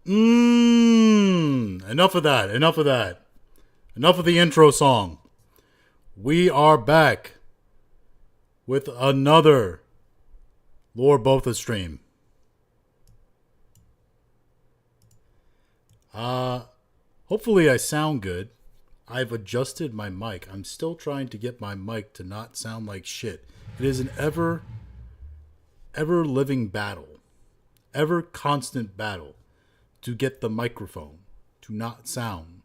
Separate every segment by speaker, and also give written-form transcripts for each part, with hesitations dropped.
Speaker 1: Enough of that. Enough of that. Enough of the intro song. We are back with another Lore Botha stream. Hopefully I sound good. I've adjusted my mic. I'm still trying to get my mic to not sound like shit. It is an ever living battle. Ever constant battle to get the microphone to not sound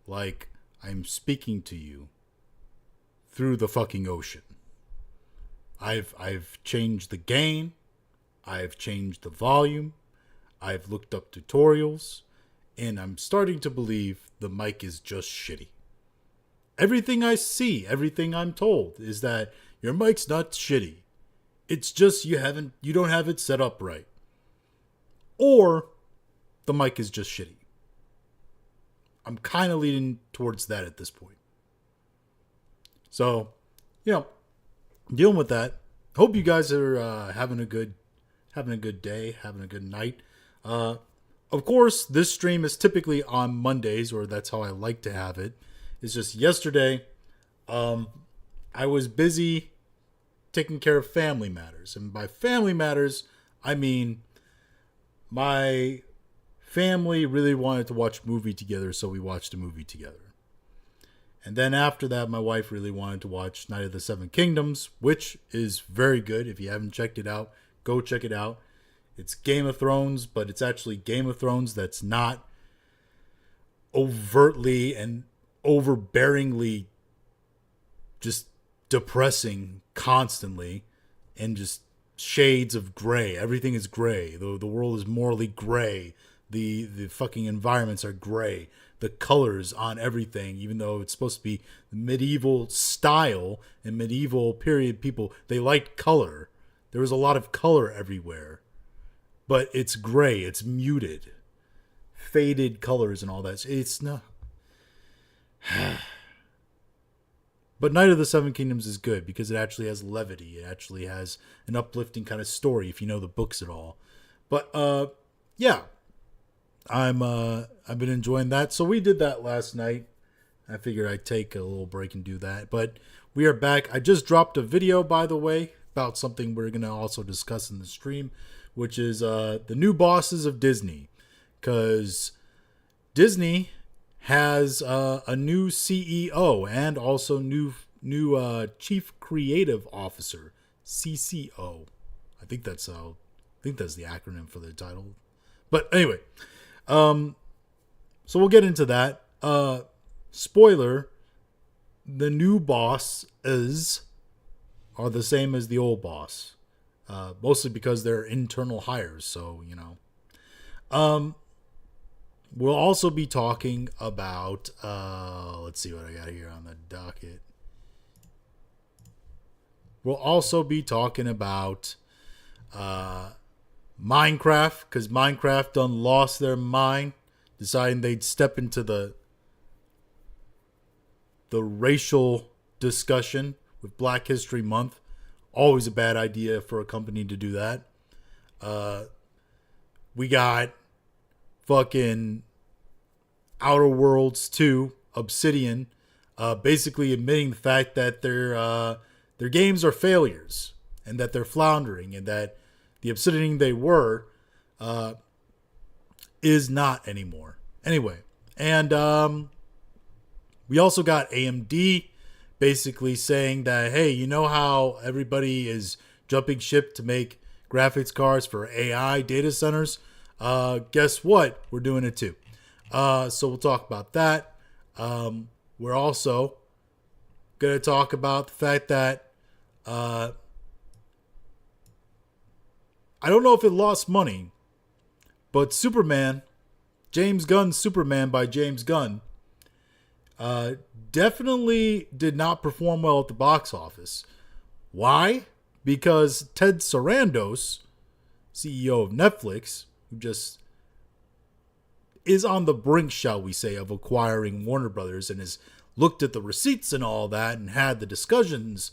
Speaker 1: like I'm speaking to you through the fucking ocean. I've changed the gain. I've changed the volume. I've looked up tutorials. And I'm starting to believe the mic is just shitty. Everything I see, everything I'm told is that your mic's not shitty. It's just you don't have it set up right. Or the mic is just shitty. I'm kind of leaning towards that at this point. So, dealing with that. Hope you guys are having a good day, having a good night. Of course, this stream is typically on Mondays, or that's how I like to have it. It's just yesterday, I was busy taking care of family matters. And by family matters, I mean my family really wanted to watch a movie together, so we watched a movie together. And then after that, my wife really wanted to watch Night of the Seven Kingdoms, which is very good. If you haven't checked it out, go check it out. It's Game of Thrones, but it's actually Game of Thrones that's not overtly and overbearingly just depressing constantly and just shades of gray. Everything is gray. The world is morally gray. The fucking environments are gray. The colors on everything, even though it's supposed to be medieval style and medieval period people, they liked color. There was a lot of color everywhere. But it's gray, it's muted, faded colors and all that. It's not. But Night of the Seven Kingdoms is good because it actually has levity. It actually has an uplifting kind of story if you know the books at all. But yeah, I've been enjoying that. So we did that last night. I figured I'd take a little break and do that. But we are back. I just dropped a video, by the way, about something we're gonna also discuss in the stream, which is the new bosses of Disney. Because Disney has a new CEO and also new Chief Creative Officer, CCO. I think that's the acronym for the title. But anyway, so we'll get into that. Spoiler, the new bosses are the same as the old boss. Mostly because they're internal hires, so, we'll also be talking about, let's see what I got here on the docket. We'll also be talking about Minecraft, because Minecraft done lost their mind, deciding they'd step into the racial discussion with Black History Month. Always a bad idea for a company to do that. We got fucking Outer Worlds 2, Obsidian, basically admitting the fact that their games are failures and that they're floundering and that the Obsidian they were is not anymore. Anyway, and we also got AMD basically saying that, hey, you know how everybody is jumping ship to make graphics cards for AI data centers? Guess what? We're doing it too. So we'll talk about that. We're also going to talk about the fact that I don't know if it lost money, but Superman, James Gunn's Superman by James Gunn, definitely did not perform well at the box office. Why? Because Ted Sarandos, CEO of Netflix, who just is on the brink, shall we say, of acquiring Warner Brothers and has looked at the receipts and all that and had the discussions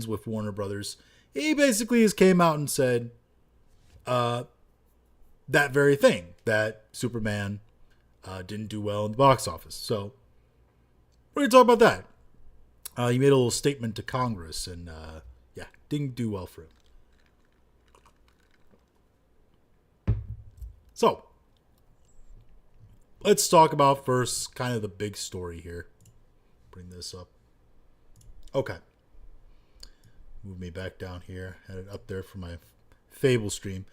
Speaker 1: with Warner Brothers, he basically has came out and said that very thing. that Superman didn't do well in the box office. So we're going to talk about that. He made a little statement to Congress, and yeah, didn't do well for him. So let's talk about first kind of the big story here. Bring this up. Okay. Move me back down here. Had it up there for my Fable stream.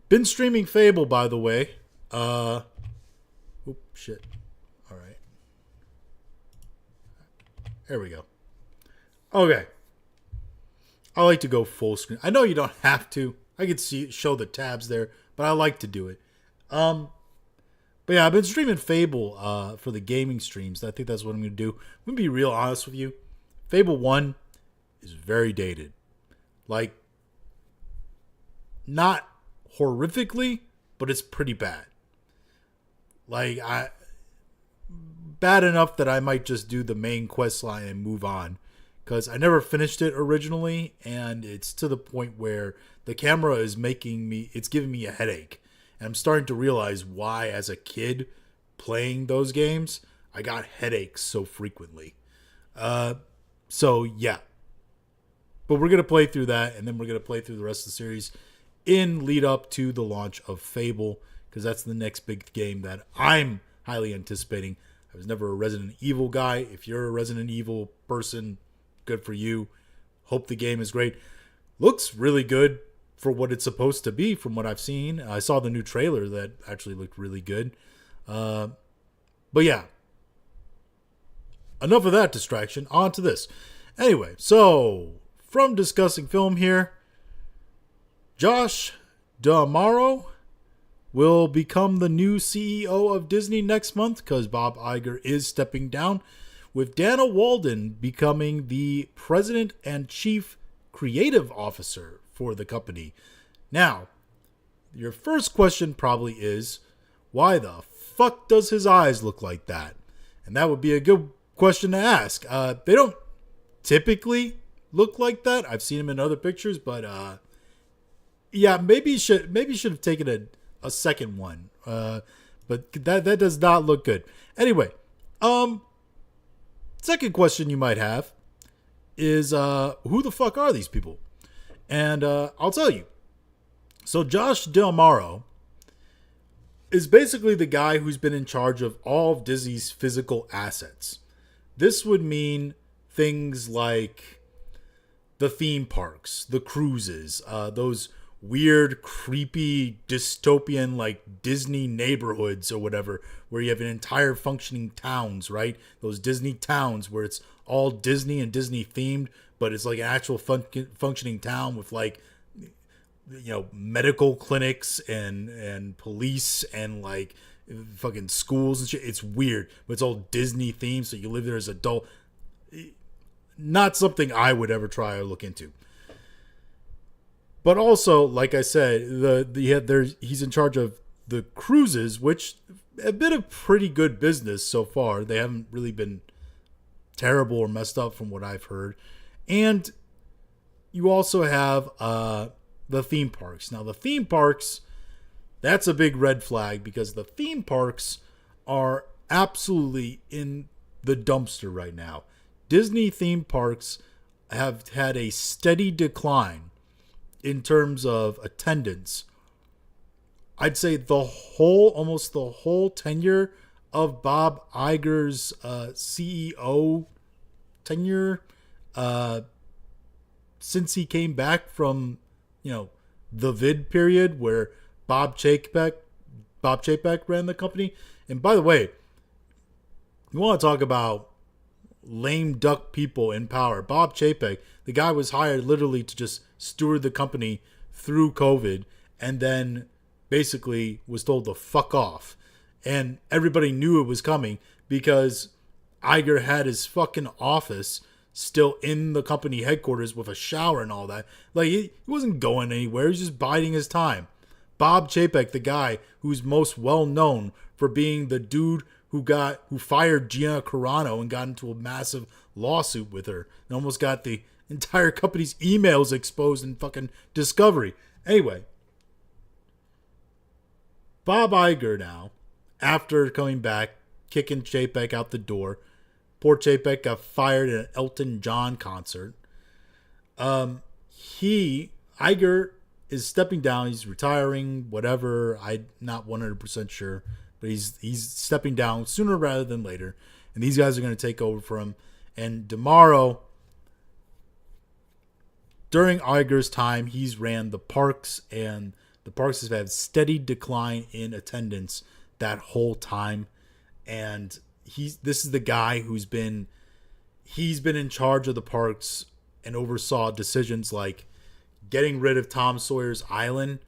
Speaker 1: Been streaming Fable, by the way. Shit. All right. There we go. Okay. I like to go full screen. I know you don't have to. I could show the tabs there, but I like to do it. But yeah, I've been streaming Fable for the gaming streams. I think that's what I'm going to do. I'm going to be real honest with you. Fable 1 is very dated. Like, not horrifically, but it's pretty bad. Like, bad enough that I might just do the main quest line and move on. Because I never finished it originally, and it's to the point where the camera is it's giving me a headache. And I'm starting to realize why, as a kid playing those games, I got headaches so frequently. So, yeah. But we're going to play through that, and then we're going to play through the rest of the series in lead up to the launch of Fable, because that's the next big game that I'm highly anticipating. I was never a Resident Evil guy. If you're a Resident Evil person, good for you. Hope the game is great. Looks really good for what it's supposed to be from what I've seen. I saw the new trailer that actually looked really good. But yeah. Enough of that distraction. On to this. Anyway, so from discussing film here, Josh D'Amaro will become the new CEO of Disney next month because Bob Iger is stepping down, with Dana Walden becoming the president and chief creative officer for the company. Now, your first question probably is, why the fuck does his eyes look like that? And that would be a good question to ask. They don't typically look like that. I've seen him in other pictures, but yeah, maybe you should have taken a second one. But that does not look good. Anyway, second question you might have is, who the fuck are these people? And I'll tell you. So Josh D'Amaro is basically the guy who's been in charge of all of Disney's physical assets. This would mean things like the theme parks, the cruises, those weird, creepy, dystopian, like Disney neighborhoods or whatever, where you have an entire functioning towns, right? Those Disney towns where it's all Disney and Disney themed, but it's like an actual functioning town with, like, you know, medical clinics and police and like fucking schools and shit. It's weird, but it's all Disney themed, so you live there as an adult. Not something I would ever try or look into. But also, like I said, he's in charge of the cruises, which have been a pretty good business so far. They haven't really been terrible or messed up from what I've heard. And you also have the theme parks. Now, the theme parks, that's a big red flag because the theme parks are absolutely in the dumpster right now. Disney theme parks have had a steady decline in terms of attendance. I'd say almost the whole tenure of Bob Iger's CEO tenure, since he came back from, the vid period where Bob Chapek ran the company. And by the way, you want to talk about lame duck people in power. Bob Chapek, the guy was hired literally to just steward the company through COVID, and then basically was told to fuck off. And everybody knew it was coming because Iger had his fucking office still in the company headquarters with a shower and all that. Like, he wasn't going anywhere. He was just biding his time. Bob Chapek, the guy who's most well known for being the dude who fired Gina Carano and got into a massive lawsuit with her and almost got the entire company's emails exposed in fucking Discovery. Anyway, Bob Iger now, after coming back, kicking Chapek out the door. Poor Chapek got fired at an Elton John concert. Iger is stepping down. He's retiring, whatever. I'm not 100% sure. But he's stepping down sooner rather than later. And these guys are going to take over for him. And tomorrow, during Iger's time, he's ran the Parks. And the Parks have had steady decline in attendance that whole time. And this is the guy he's been in charge of the Parks and oversaw decisions like getting rid of Tom Sawyer's Island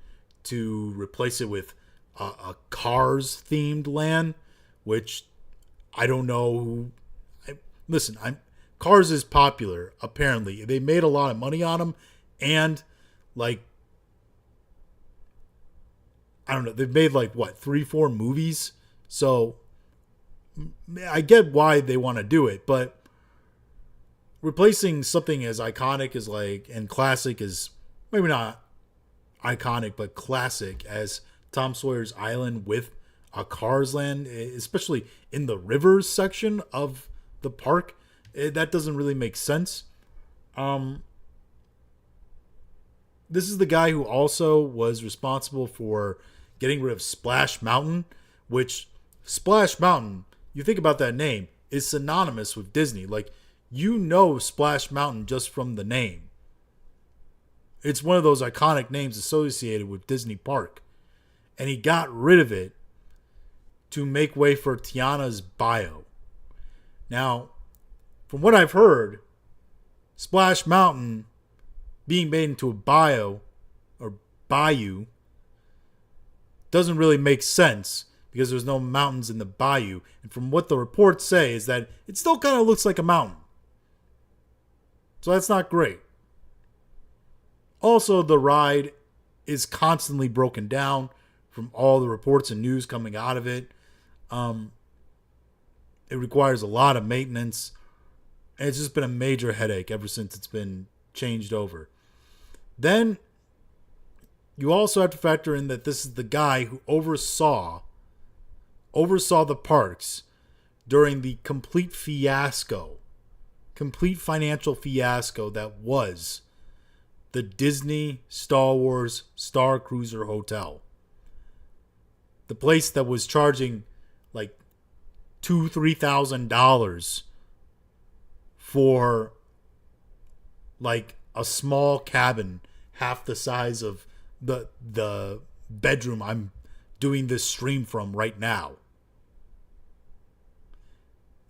Speaker 1: to replace it with a Cars themed land, which I don't know. Cars is popular. Apparently, they made a lot of money on them, and like I don't know, they've made like what 3-4 movies, so I get why they want to do it, but replacing something as iconic as and classic as maybe not iconic but classic as Tom Sawyer's Island with a Cars land, especially in the rivers section of the park, that doesn't really make sense. This is the guy who also was responsible for getting rid of Splash Mountain, which Splash Mountain, you think about that name, is synonymous with Disney. Like, Splash Mountain just from the name. It's one of those iconic names associated with Disney Park. And he got rid of it to make way for Tiana's Bayou. Now, from what I've heard, Splash Mountain being made into a bayou doesn't really make sense because there's no mountains in the bayou. And from what the reports say is that it still kind of looks like a mountain. So that's not great. Also, the ride is constantly broken down from all the reports and news coming out of it. It requires a lot of maintenance. And it's just been a major headache ever since it's been changed over. Then you also have to factor in that this is the guy who oversaw the parks during the complete financial fiasco that was the Disney Star Wars Star Cruiser Hotel. The place that was charging like $2,000-$3,000 for like a small cabin half the size of the bedroom I'm doing this stream from right now.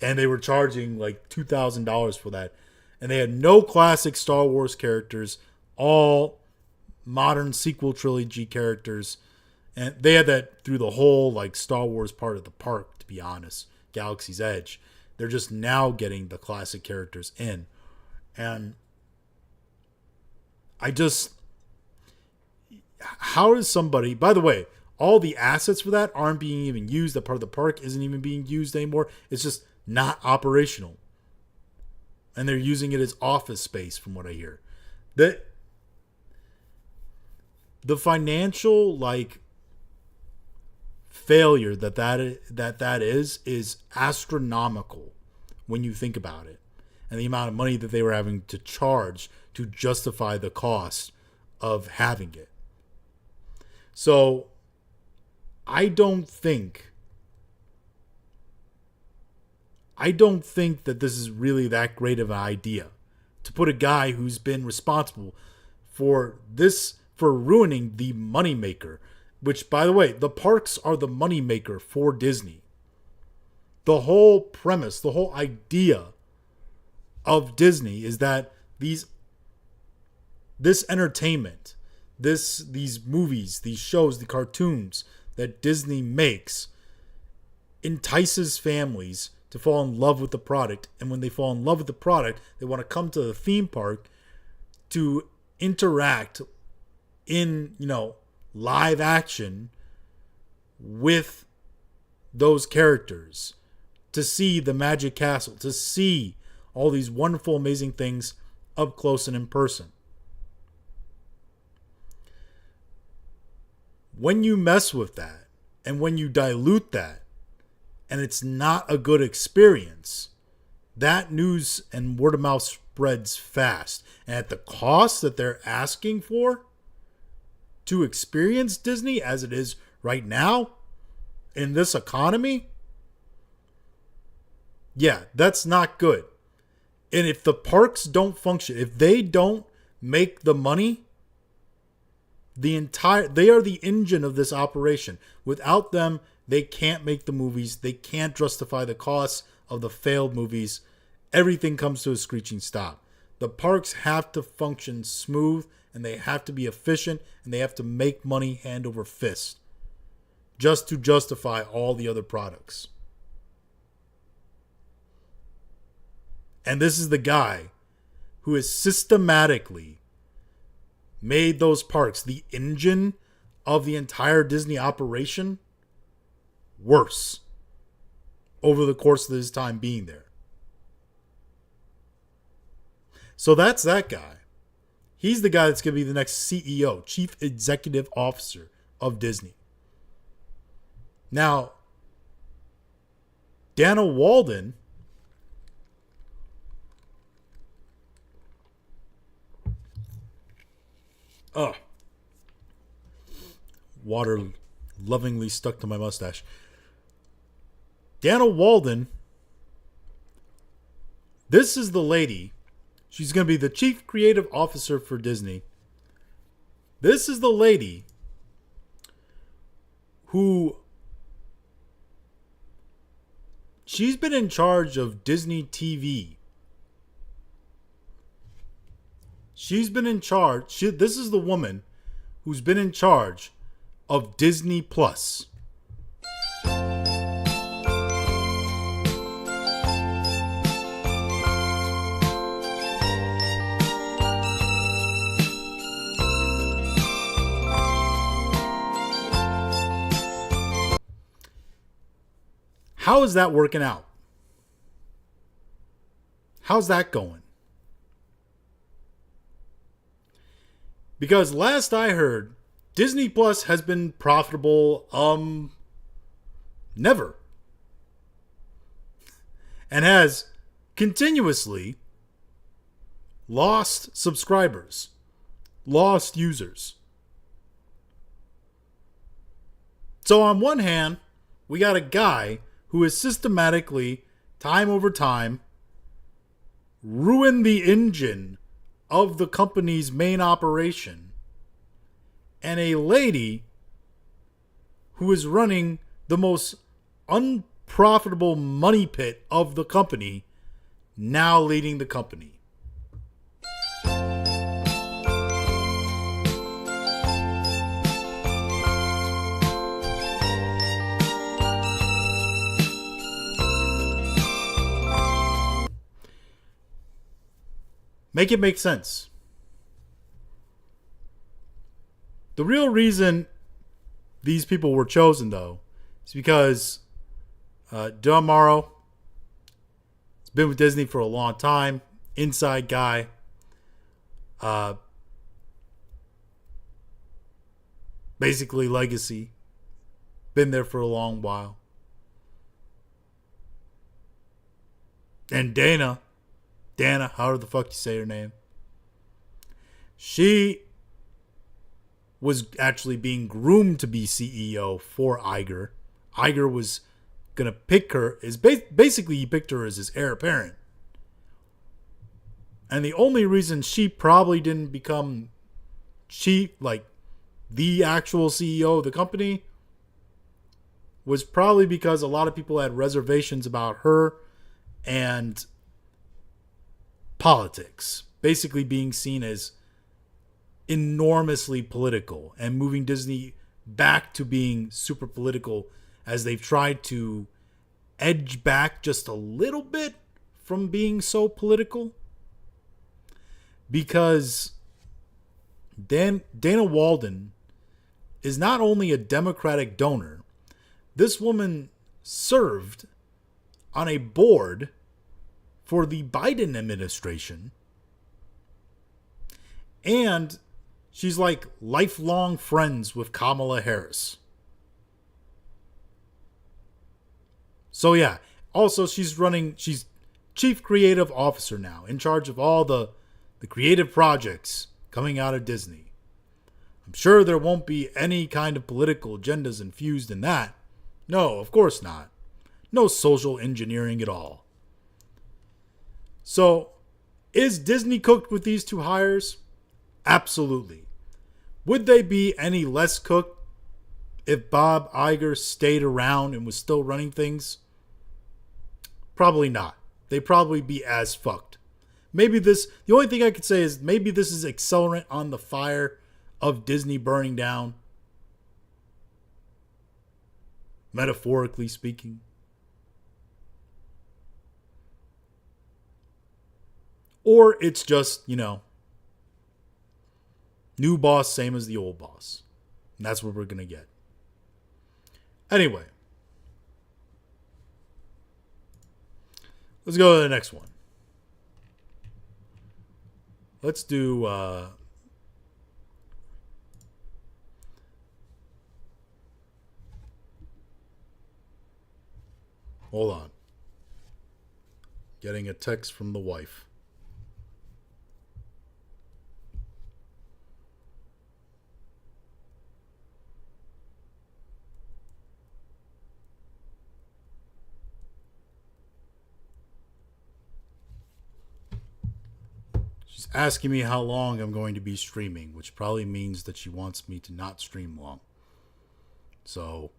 Speaker 1: And they were charging like $2,000 for that. And they had no classic Star Wars characters, all modern sequel trilogy characters. And they had that through the whole like Star Wars part of the park, to be honest. Galaxy's Edge. They're just now getting the classic characters in. And how does somebody, by the way, all the assets for that aren't being even used. That part of the park isn't even being used anymore. It's just not operational. And they're using it as office space from what I hear. The financial like failure that is astronomical when you think about it. And the amount of money that they were having to charge to justify the cost of having it. So I don't think that this is really that great of an idea to put a guy who's been responsible for ruining the moneymaker, which, by the way, the parks are the moneymaker for Disney. The whole premise, the whole idea of Disney is that this entertainment, these movies, these shows, the cartoons that Disney makes entices families to fall in love with the product. And when they fall in love with the product, they want to come to the theme park to interact in, live action with those characters, to see the Magic Castle, to see all these wonderful, amazing things up close and in person. When you mess with that And when you dilute that and it's not a good experience, that news and word of mouth spreads fast. And at the cost that they're asking for to experience Disney as it is right now in this economy, yeah, that's not good. And if the parks don't function, if they don't make the money, they are the engine of this operation. Without them, they can't make the movies. They can't justify the costs of the failed movies. Everything comes to a screeching stop. The parks have to function smooth, and they have to be efficient, and they have to make money hand over fist just to justify all the other products. And this is the guy who has systematically made those parks, the engine of the entire Disney operation, worse over the course of his time being there. So that's that guy. He's the guy that's going to be the next CEO, Chief Executive Officer of Disney. Now, Dana Walden water lovingly stuck to my mustache. Dana Walden, this is the lady. She's going to be the Chief Creative Officer for Disney. This is the lady who, she's been in charge of Disney TV. She's been in charge. This is the woman who's been in charge of Disney Plus. How is that working out? How's that going? Because last I heard, Disney Plus has been profitable, never. And has continuously lost subscribers, lost users. So on one hand, we got a guy who has systematically, time over time, ruined the engine of the company's main operation, and a lady who is running the most unprofitable money pit of the company, now leading the company. Make it make sense. The real reason these people were chosen, though, is because Don Morrow has been with Disney for a long time. Inside guy. Basically legacy. Been there for a long while. And Dana, however the fuck you say her name, she was actually being groomed to be CEO for Iger. Iger was going to pick her. Basically, he picked her as his heir apparent. And the only reason she probably didn't become the actual CEO of the company was probably because a lot of people had reservations about her and politics, basically being seen as enormously political and moving Disney back to being super political as they've tried to edge back just a little bit from being so political. Because Dana Walden is not only a Democratic donor, this woman served on a board for the Biden administration, and she's like lifelong friends with Kamala Harris. So yeah. Also, she's chief creative officer now, in charge of all the creative projects coming out of Disney. I'm sure there won't be any kind of political agendas infused in that. No, of course not. No social engineering at all. So, is Disney cooked with these two hires? Absolutely. Would they be any less cooked if Bob Iger stayed around and was still running things? Probably not. They'd probably be as fucked. The only thing I could say is maybe this is accelerant on the fire of Disney burning down. Metaphorically speaking. Or it's just, new boss, same as the old boss. And that's what we're going to get. Anyway. Let's go to the next one. Let's do... hold on. Getting a text from the wife. She's asking me how long I'm going to be streaming, which probably means that she wants me to not stream long. So,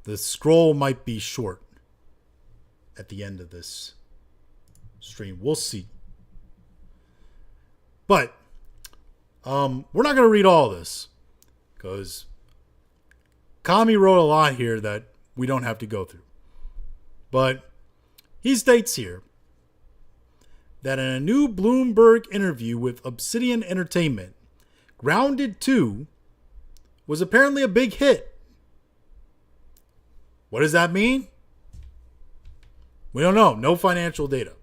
Speaker 1: the scroll might be short at the end of this stream. We'll see. But, we're not going to read all this, because Kami wrote a lot here that we don't have to go through. But, he states here that in a new Bloomberg interview with Obsidian Entertainment, Grounded 2 was apparently a big hit. What does that mean? We don't know. No financial data.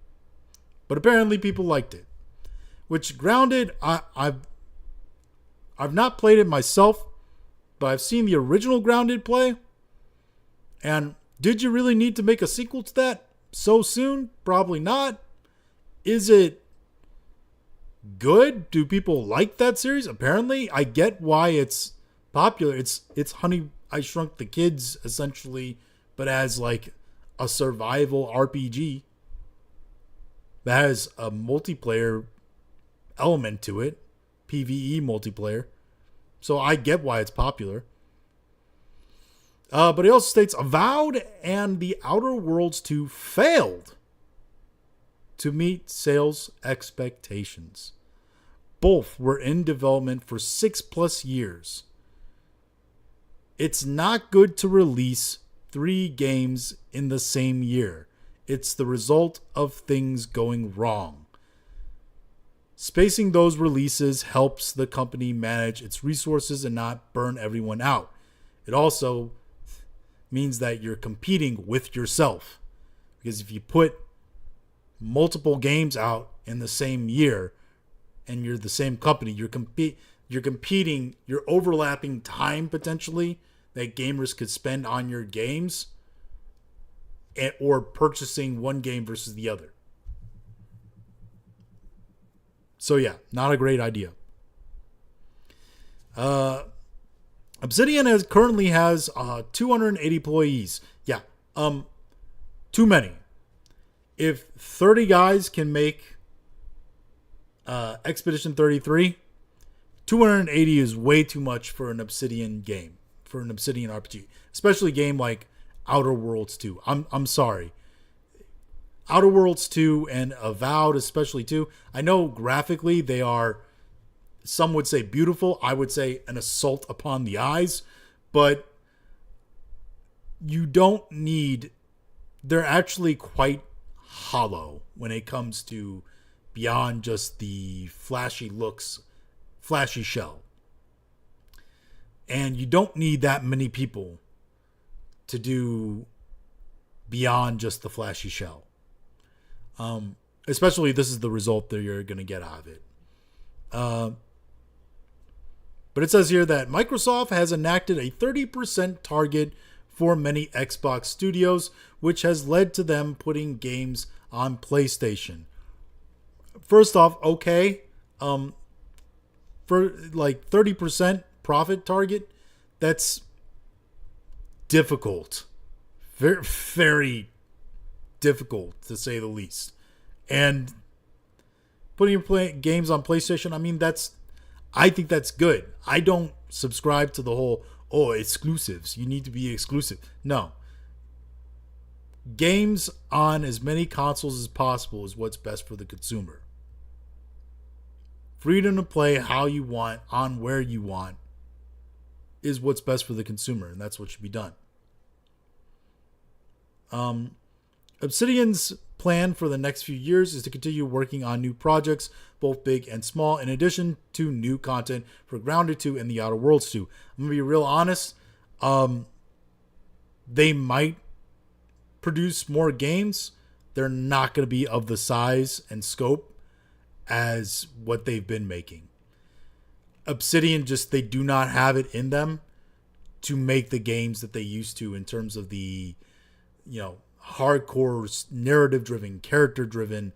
Speaker 1: But apparently people liked it. Which Grounded, I've not played it myself, but I've seen the original Grounded play. And did you really need to make a sequel to that so soon? Probably not. Is it good? Do people like that series? Apparently, I get why it's popular. It's Honey, I Shrunk the Kids, essentially, but as like a survival RPG that has a multiplayer element to it, PvE multiplayer. So I get why it's popular. But he also states, Avowed and The Outer Worlds 2 failed to meet sales expectations. Both were in development for 6+ years. It's not good to release 3 games in the same year. It's the result of things going wrong. Spacing those releases helps the company manage its resources and not burn everyone out. It also means that you're competing with yourself. Because if you put multiple games out in the same year and you're the same company, you're competing, you're overlapping time potentially that gamers could spend on your games or purchasing one game versus the other. So yeah, not a great idea. Obsidian currently has 280 employees. Yeah, too many. If 30 guys can make Expedition 33, 280 is way too much for an Obsidian game, for an Obsidian RPG, especially a game like Outer Worlds 2. I'm sorry. Outer Worlds 2 and Avowed especially 2. I know graphically they are, some would say beautiful. I would say an assault upon the eyes. But you don't need, they're actually quite hollow when it comes to beyond just the flashy looks, flashy shell. And you don't need that many people to do beyond just the flashy shell. Especially this is the result that you're going to get out of it. But it says here that Microsoft has enacted a 30% target for many Xbox studios, which has led to them putting games on PlayStation. First off, okay, for like 30% profit target, that's difficult. Very, very difficult, to say the least. And putting your games on PlayStation, I mean, I think that's good. I don't subscribe to the whole, exclusives. You need to be exclusive. No. Games on as many consoles as possible is what's best for the consumer. Freedom to play how you want, on where you want, is what's best for the consumer, and that's what should be done. Obsidian's plan for the next few years is to continue working on new projects, both big and small, in addition to new content for Grounded 2 and The Outer Worlds 2. I'm going to be real honest. They might produce more games. They're not going to be of the size and scope as what they've been making. Obsidian they do not have it in them to make the games that they used to in terms of the, hardcore narrative-driven, character-driven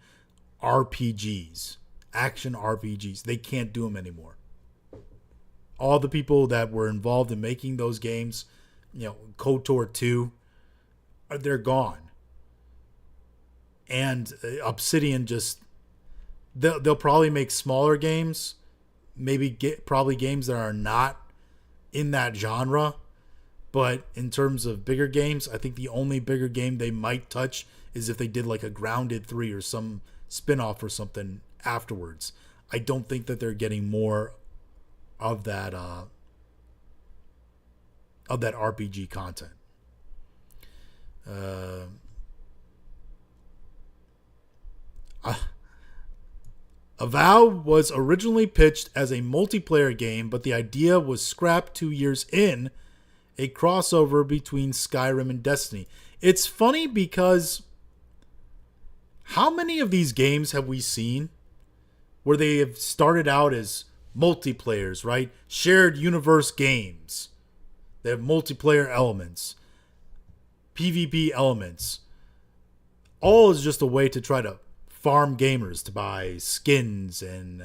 Speaker 1: RPGs, action RPGs. They can't do them anymore. All the people that were involved in making those games, KOTOR 2, they're gone. And Obsidian they'll probably make smaller games, probably games that are not in that genre. But in terms of bigger games, I think the only bigger game they might touch is if they did like a Grounded 3 or some spin-off or something afterwards. I don't think that they're getting more of that RPG content. Avowed was originally pitched as a multiplayer game, but the idea was scrapped 2 years in, a crossover between Skyrim and Destiny. It's funny because how many of these games have we seen where they have started out as multiplayers, right? Shared universe games. They have multiplayer elements, PvP elements. All is just a way to try to farm gamers to buy skins and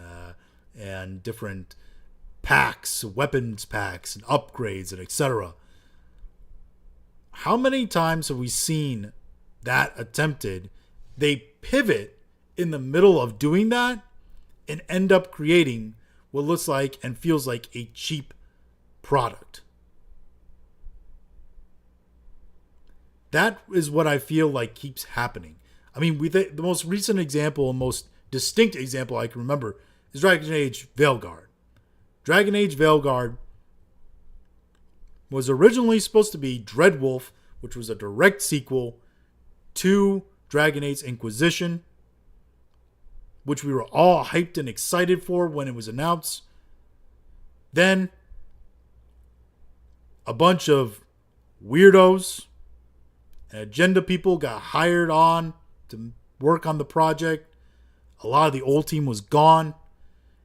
Speaker 1: different packs, weapons packs, and upgrades, and etc. How many times have we seen that attempted? They pivot in the middle of doing that and end up creating what looks like and feels like a cheap product. That is what I feel like keeps happening. I mean, the most recent example and most distinct example I can remember is Dragon Age Veilguard. Dragon Age Veilguard was originally supposed to be Dreadwolf, which was a direct sequel to Dragon Age Inquisition, which we were all hyped and excited for when it was announced. Then a bunch of weirdos and agenda people got hired on to work on the project. A lot of the old team was gone.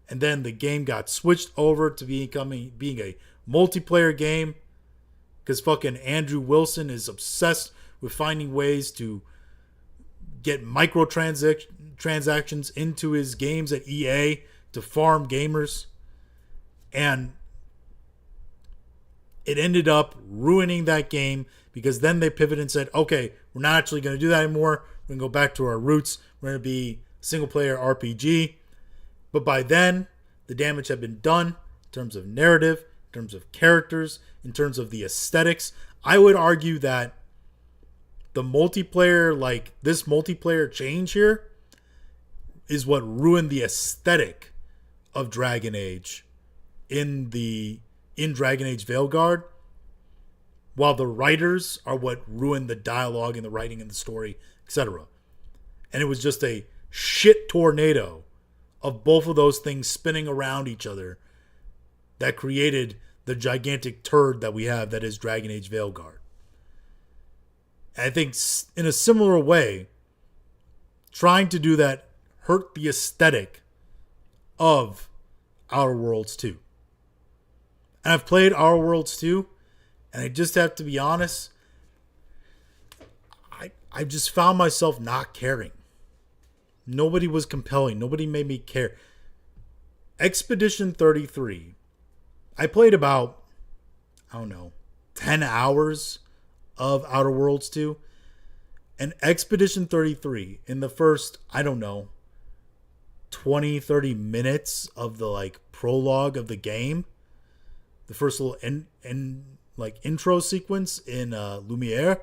Speaker 1: And then the game got switched over to being a multiplayer game because fucking Andrew Wilson is obsessed with finding ways to get microtransactions into his games at EA to farm gamers. And it ended up ruining that game because then they pivoted and said, okay, we're not actually going to do that anymore. We're going to go back to our roots. We're going to be a single-player RPG. But by then, the damage had been done in terms of narrative, in terms of characters, in terms of the aesthetics. I would argue that the multiplayer, like this multiplayer change here, is what ruined the aesthetic of Dragon Age in Dragon Age Veilguard, while the writers are what ruined the dialogue and the writing and the story, etc. And it was just a shit tornado of both of those things spinning around each other that created the gigantic turd that we have that is Dragon Age Veilguard. And I think in a similar way, trying to do that hurt the aesthetic of Outer Worlds 2. And I've played Outer Worlds 2, and I just have to be honest, I just found myself not caring. Nobody was compelling. Nobody made me care. Expedition 33. I played about, I don't know, 10 hours of Outer Worlds 2. And Expedition 33, in the first, I don't know, 20, 30 minutes of the like prologue of the game, the first little like intro sequence in Lumiere,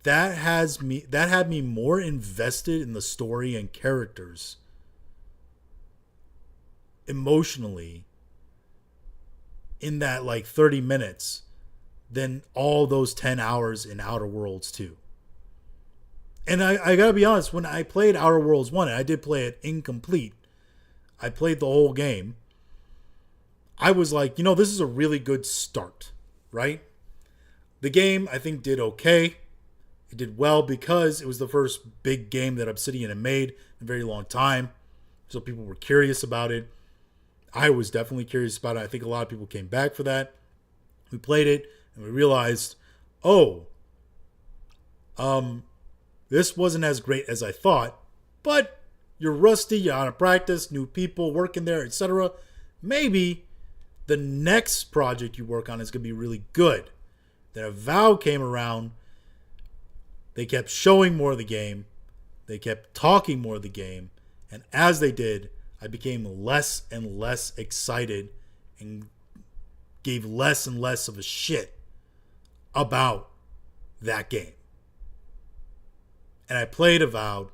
Speaker 1: that had me more invested in the story and characters emotionally in that like 30 minutes than all those 10 hours in Outer Worlds 2. And I gotta be honest, when I played Outer Worlds 1, and I did play it incomplete, I played the whole game, I was like, this is a really good start, right? The game, I think, did okay. It did well because it was the first big game that Obsidian had made in a very long time. So people were curious about it. I was definitely curious about it. I think a lot of people came back for that. We played it and we realized, this wasn't as great as I thought, but you're rusty, you're out of practice, new people working there, etc. Maybe the next project you work on is going to be really good. Then Avowed came around. They kept showing more of the game. They kept talking more of the game. And as they did, I became less and less excited and gave less and less of a shit about that game. And I played Avowed,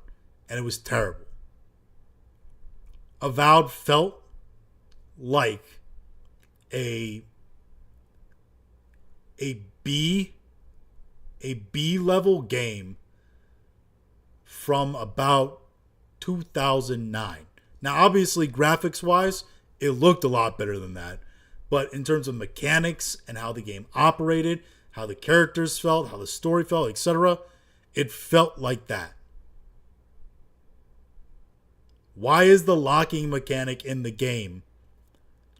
Speaker 1: and it was terrible. Avowed felt like a B level game from about 2009. Now, obviously, graphics wise, it looked a lot better than that. But in terms of mechanics and how the game operated, how the characters felt, how the story felt, etc., it felt like that. Why is the locking mechanic in the game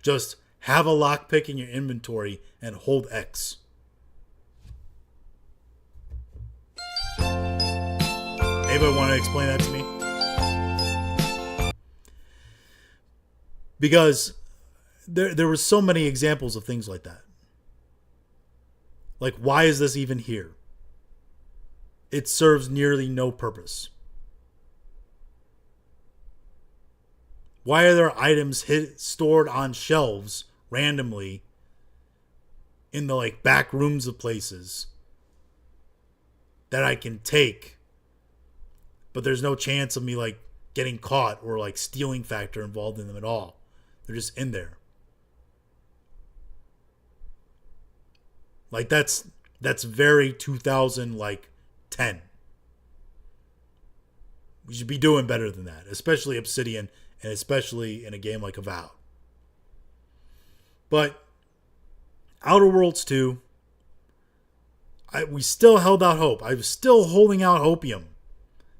Speaker 1: just have a lockpick in your inventory and hold X? Anybody want to explain that to me? Because there were so many examples of things like that. Like, why is this even here? It serves nearly no purpose. Why are there items stored on shelves randomly in the like back rooms of places that I can take, but there's no chance of me like getting caught or like stealing factor involved in them at all? They're just in there. Like that's very 2000 like 10. We should be doing better than that, especially Obsidian and especially in a game like Avowed. But Outer Worlds 2, we still held out hope. I was still holding out hopium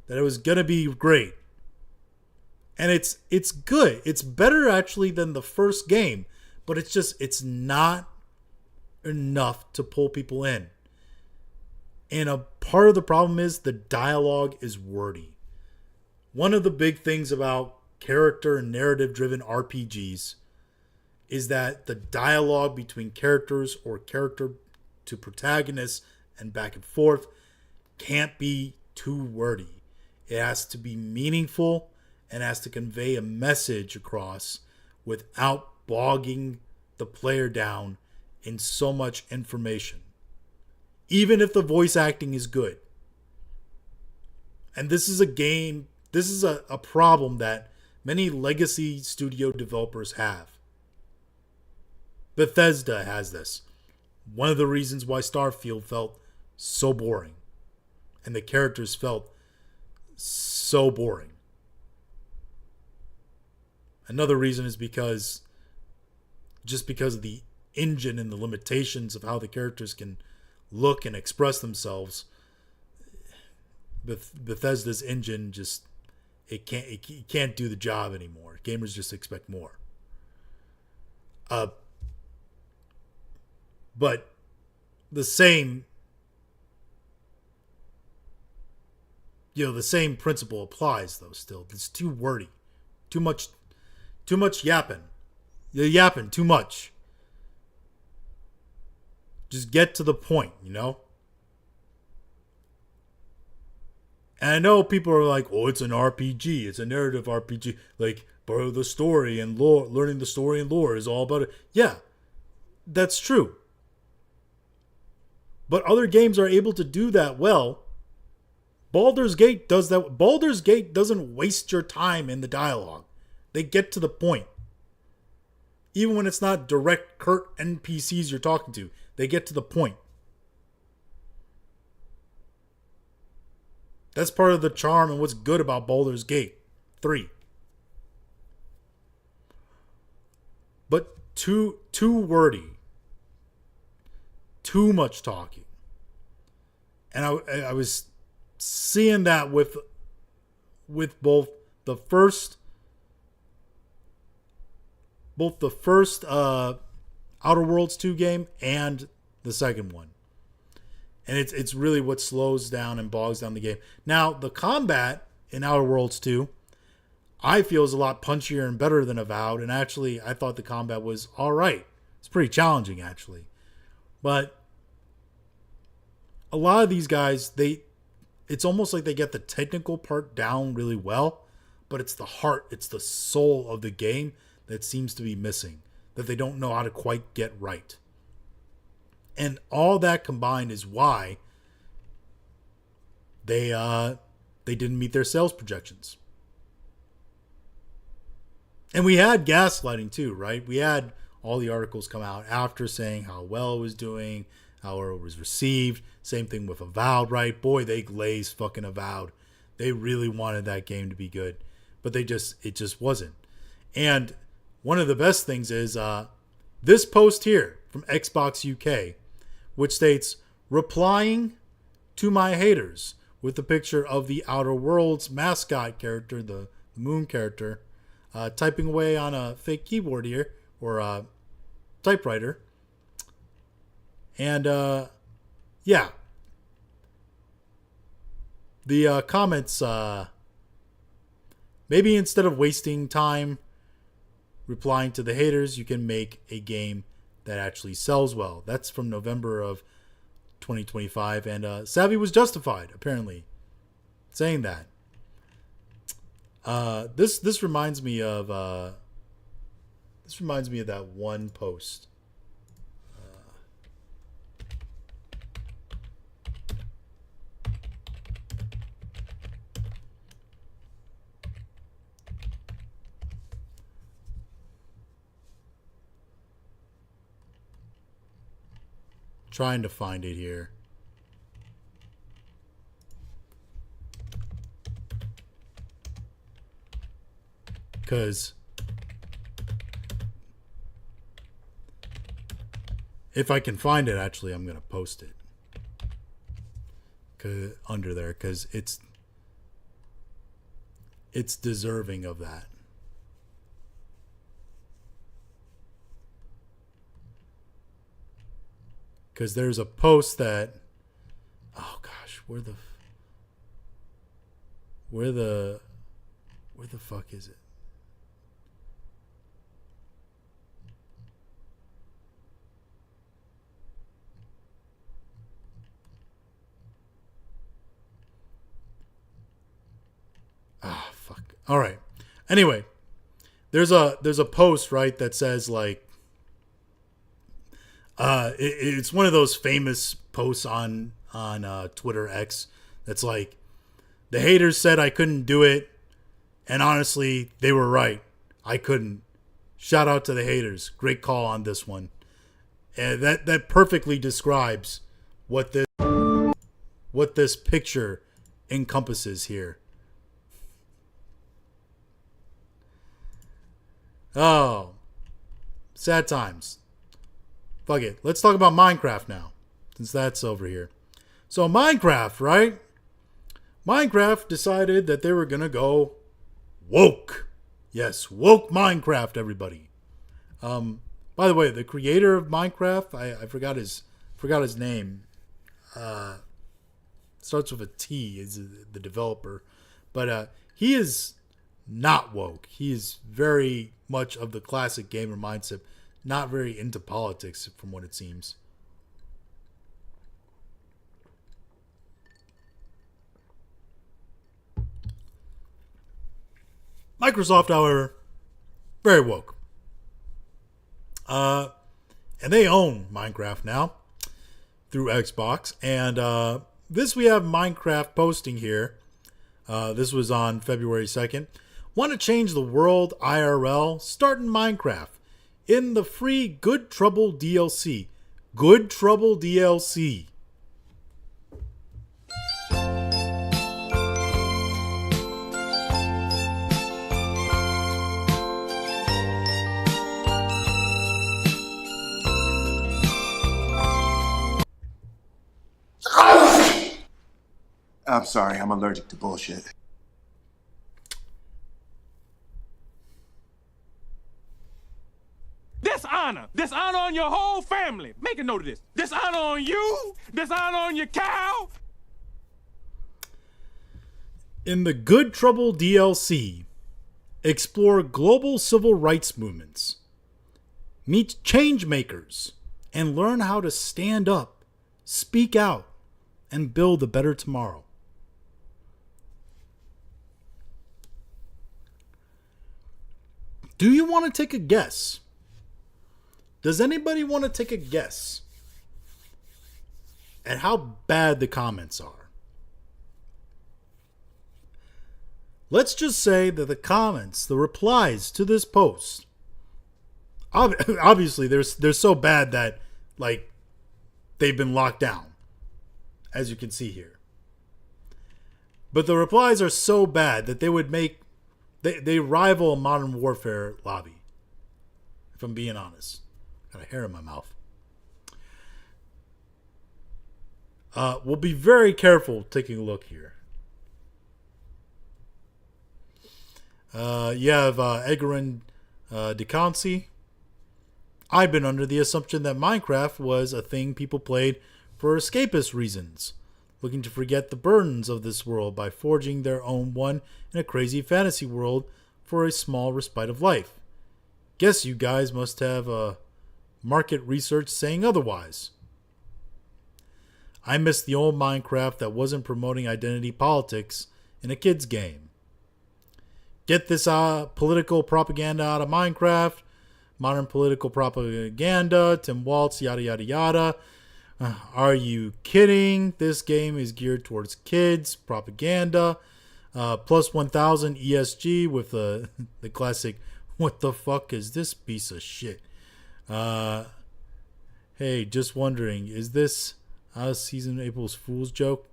Speaker 1: that it was going to be great. And it's good. It's better actually than the first game, but it's not enough to pull people in. And a part of the problem is the dialogue is wordy. One of the big things about character and narrative driven RPGs is that the dialogue between characters or character to protagonists and back and forth can't be too wordy. It has to be meaningful and has to convey a message across without bogging the player down in so much information. Even if the voice acting is good. And this is a problem that many legacy studio developers have. Bethesda has this. One of the reasons why Starfield felt so boring and the characters felt so boring. Another reason is because of the engine and the limitations of how the characters can look and express themselves. Bethesda's engine just it can't do the job anymore. Gamers just expect more. But the same the same principle applies though. Still, it's too wordy, too much yapping. You're yapping too much. Just get to the point, And I know people are like, "Oh, it's an RPG. It's a narrative RPG. Like, part of the story and lore, learning the story and lore is all about it." Yeah, that's true. But other games are able to do that well. Baldur's Gate does that. Baldur's Gate doesn't waste your time in the dialogue. They get to the point. Even when it's not direct, curt NPCs you're talking to, they get to the point. That's part of the charm and what's good about Baldur's Gate 3. But too wordy. Too much talking. And I was seeing that with both the first Outer Worlds 2 game and the second one. And it's really what slows down and bogs down the game. Now, the combat in Outer Worlds 2, I feel is a lot punchier and better than Avowed. And actually, I thought the combat was all right. It's pretty challenging, actually. But a lot of these guys, it's almost like they get the technical part down really well, but it's the heart, it's the soul of the game that seems to be missing, that they don't know how to quite get right. And all that combined is why they didn't meet their sales projections. And we had gaslighting too, right? We had all the articles come out after saying how well it was doing, how it was received. Same thing with Avowed, right? Boy, they glazed fucking Avowed. They really wanted that game to be good, but it just wasn't. And one of the best things is this post here from Xbox UK, which states, replying to my haters, with a picture of the Outer Worlds mascot character, the moon character, typing away on a fake keyboard here, or a typewriter. And, yeah. The comments, maybe instead of wasting time replying to the haters, you can make a game that actually sells well. That's from November of 2025, and Savvy was justified, apparently, saying that. This reminds me of that one post. Trying to find it here. Because if I can find it, actually, I'm going to post it under there, because it's deserving of that. Because there's a post that, oh gosh, where the fuck is it? Ah, fuck. All right. Anyway, there's a post, right, that says like, it's one of those famous posts on Twitter X that's like, the haters said I couldn't do it, and honestly, they were right. I couldn't. Shout out to the haters. Great call on this one. And that perfectly describes what this picture encompasses here. Oh, sad times. Fuck it. Let's talk about Minecraft now, since that's over here. So Minecraft, right? Minecraft decided that they were going to go woke. Yes, woke Minecraft, everybody. By the way, the creator of Minecraft, I forgot his name. Starts with a T. Is the developer, but he is not woke. He is very much of the classic gamer mindset. Not very into politics, from what it seems. Microsoft, however, very woke. And they own Minecraft now through Xbox. And this we have Minecraft posting here. This was on February 2nd. Want to change the world IRL? Start in Minecraft. In the free Good Trouble DLC. Good Trouble DLC.
Speaker 2: I'm sorry, I'm allergic to bullshit.
Speaker 3: Dishonor on your whole family. Make a note of this. Dishonor on you, dishonor on your cow.
Speaker 1: In the Good Trouble DLC, explore global civil rights movements, meet change makers, and learn how to stand up, speak out, and build a better tomorrow. Do you want to take a guess? Does anybody want to take a guess at how bad the comments are? Let's just say that the comments, the replies to this post, obviously they're so bad that, like, they've been locked down, as you can see here. But the replies are so bad that they would make they rival a Modern Warfare lobby, if I'm being honest. Got a hair in my mouth. We'll be very careful taking a look here. You have Egarin DeConsi. I've been under the assumption that Minecraft was a thing people played for escapist reasons, looking to forget the burdens of this world by forging their own one in a crazy fantasy world for a small respite of life. Guess you guys must have market research saying otherwise. I miss the old Minecraft that wasn't promoting identity politics in a kid's game. Get this political propaganda out of Minecraft. Modern political propaganda. Tim Waltz, yada yada yada. Are you kidding? This game is geared towards kids. Propaganda. Plus 1000 ESG with the classic, what the fuck is this piece of shit? Hey, just wondering, is this season April's Fool's joke?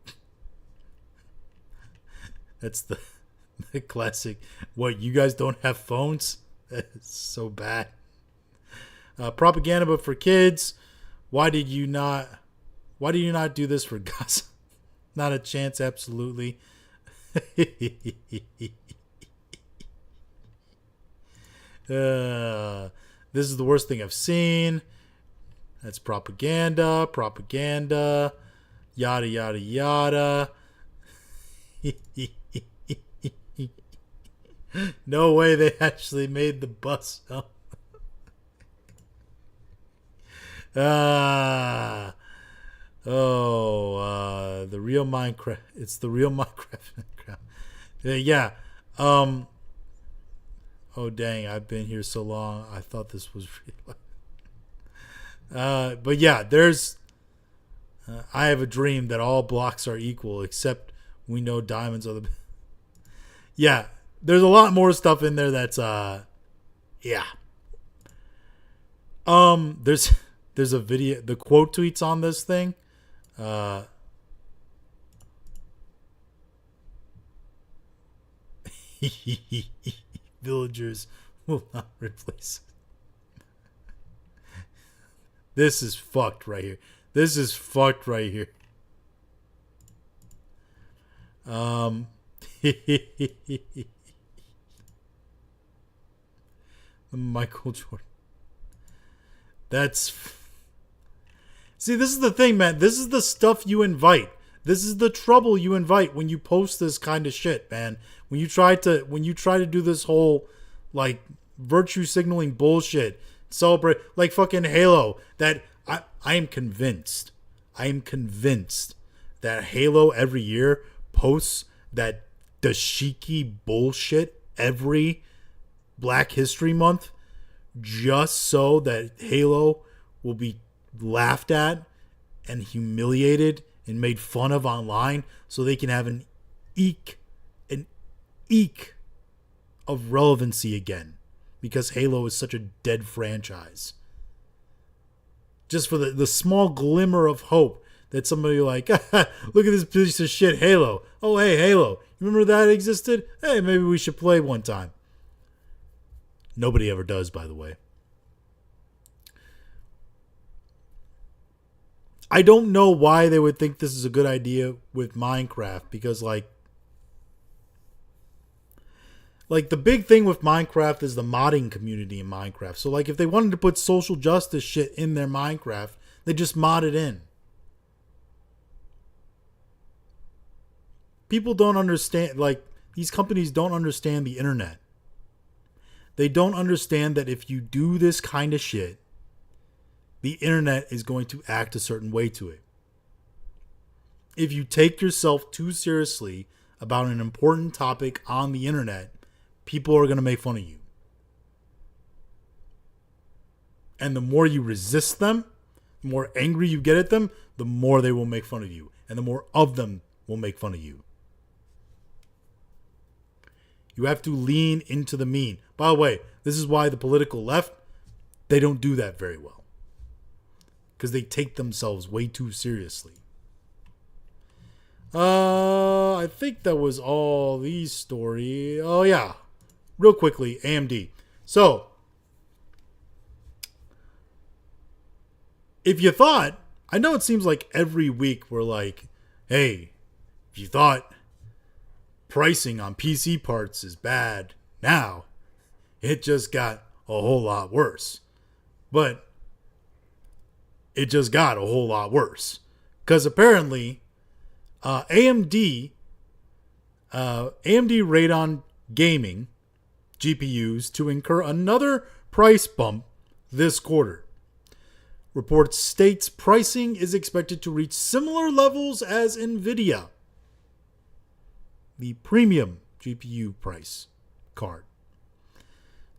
Speaker 1: That's the classic, what, you guys don't have phones? That's so bad. Propaganda but for kids. Why did you not do this for gossip? Not a chance, absolutely. This is the worst thing I've seen. That's propaganda. Yada yada yada. No way they actually made the bus up. The real Minecraft. It's the real Minecraft. Yeah. Oh dang! I've been here so long. I thought this was real. But yeah, there's. I have a dream that all blocks are equal, except we know diamonds are the. Yeah, there's a lot more stuff in there that's yeah. There's a video, the quote tweets on this thing. Villagers will not replace it. This is fucked right here. Michael Jordan. See, this is the thing, man. This is the stuff you invite. This is the trouble you invite when you post this kind of shit, man. When you try to do this whole like virtue signaling bullshit, celebrate like fucking Halo. That I am convinced that Halo every year posts that dashiki bullshit every Black History Month just so that Halo will be laughed at and humiliated and made fun of online so they can have an eek of relevancy again, because Halo is such a dead franchise. Just for the small glimmer of hope that somebody like, look at this piece of shit Halo. Oh, hey, Halo. You remember that existed? Hey, maybe we should play one time. Nobody ever does, by the way. I don't know why they would think this is a good idea with Minecraft, because like the big thing with Minecraft is the modding community in Minecraft. So like if they wanted to put social justice shit in their Minecraft, they just mod it in. People don't understand, like these companies don't understand the internet. They don't understand that if you do this kind of shit, the internet is going to act a certain way to it. If you take yourself too seriously about an important topic on the internet, people are going to make fun of you. And the more you resist them, the more angry you get at them, the more they will make fun of you. And the more of them will make fun of you. You have to lean into the mean. By the way, this is why the political left, they don't do that very well. Because they take themselves way too seriously. I think that was all these story. Oh yeah. Real quickly, AMD. So, if you thought, I know it seems like every week we're like, hey, if you thought pricing on PC parts is bad now, it just got a whole lot worse. But it just got a whole lot worse. Because apparently, AMD Radeon Gaming GPUs to incur another price bump this quarter. Report states pricing is expected to reach similar levels as NVIDIA, the premium GPU price card.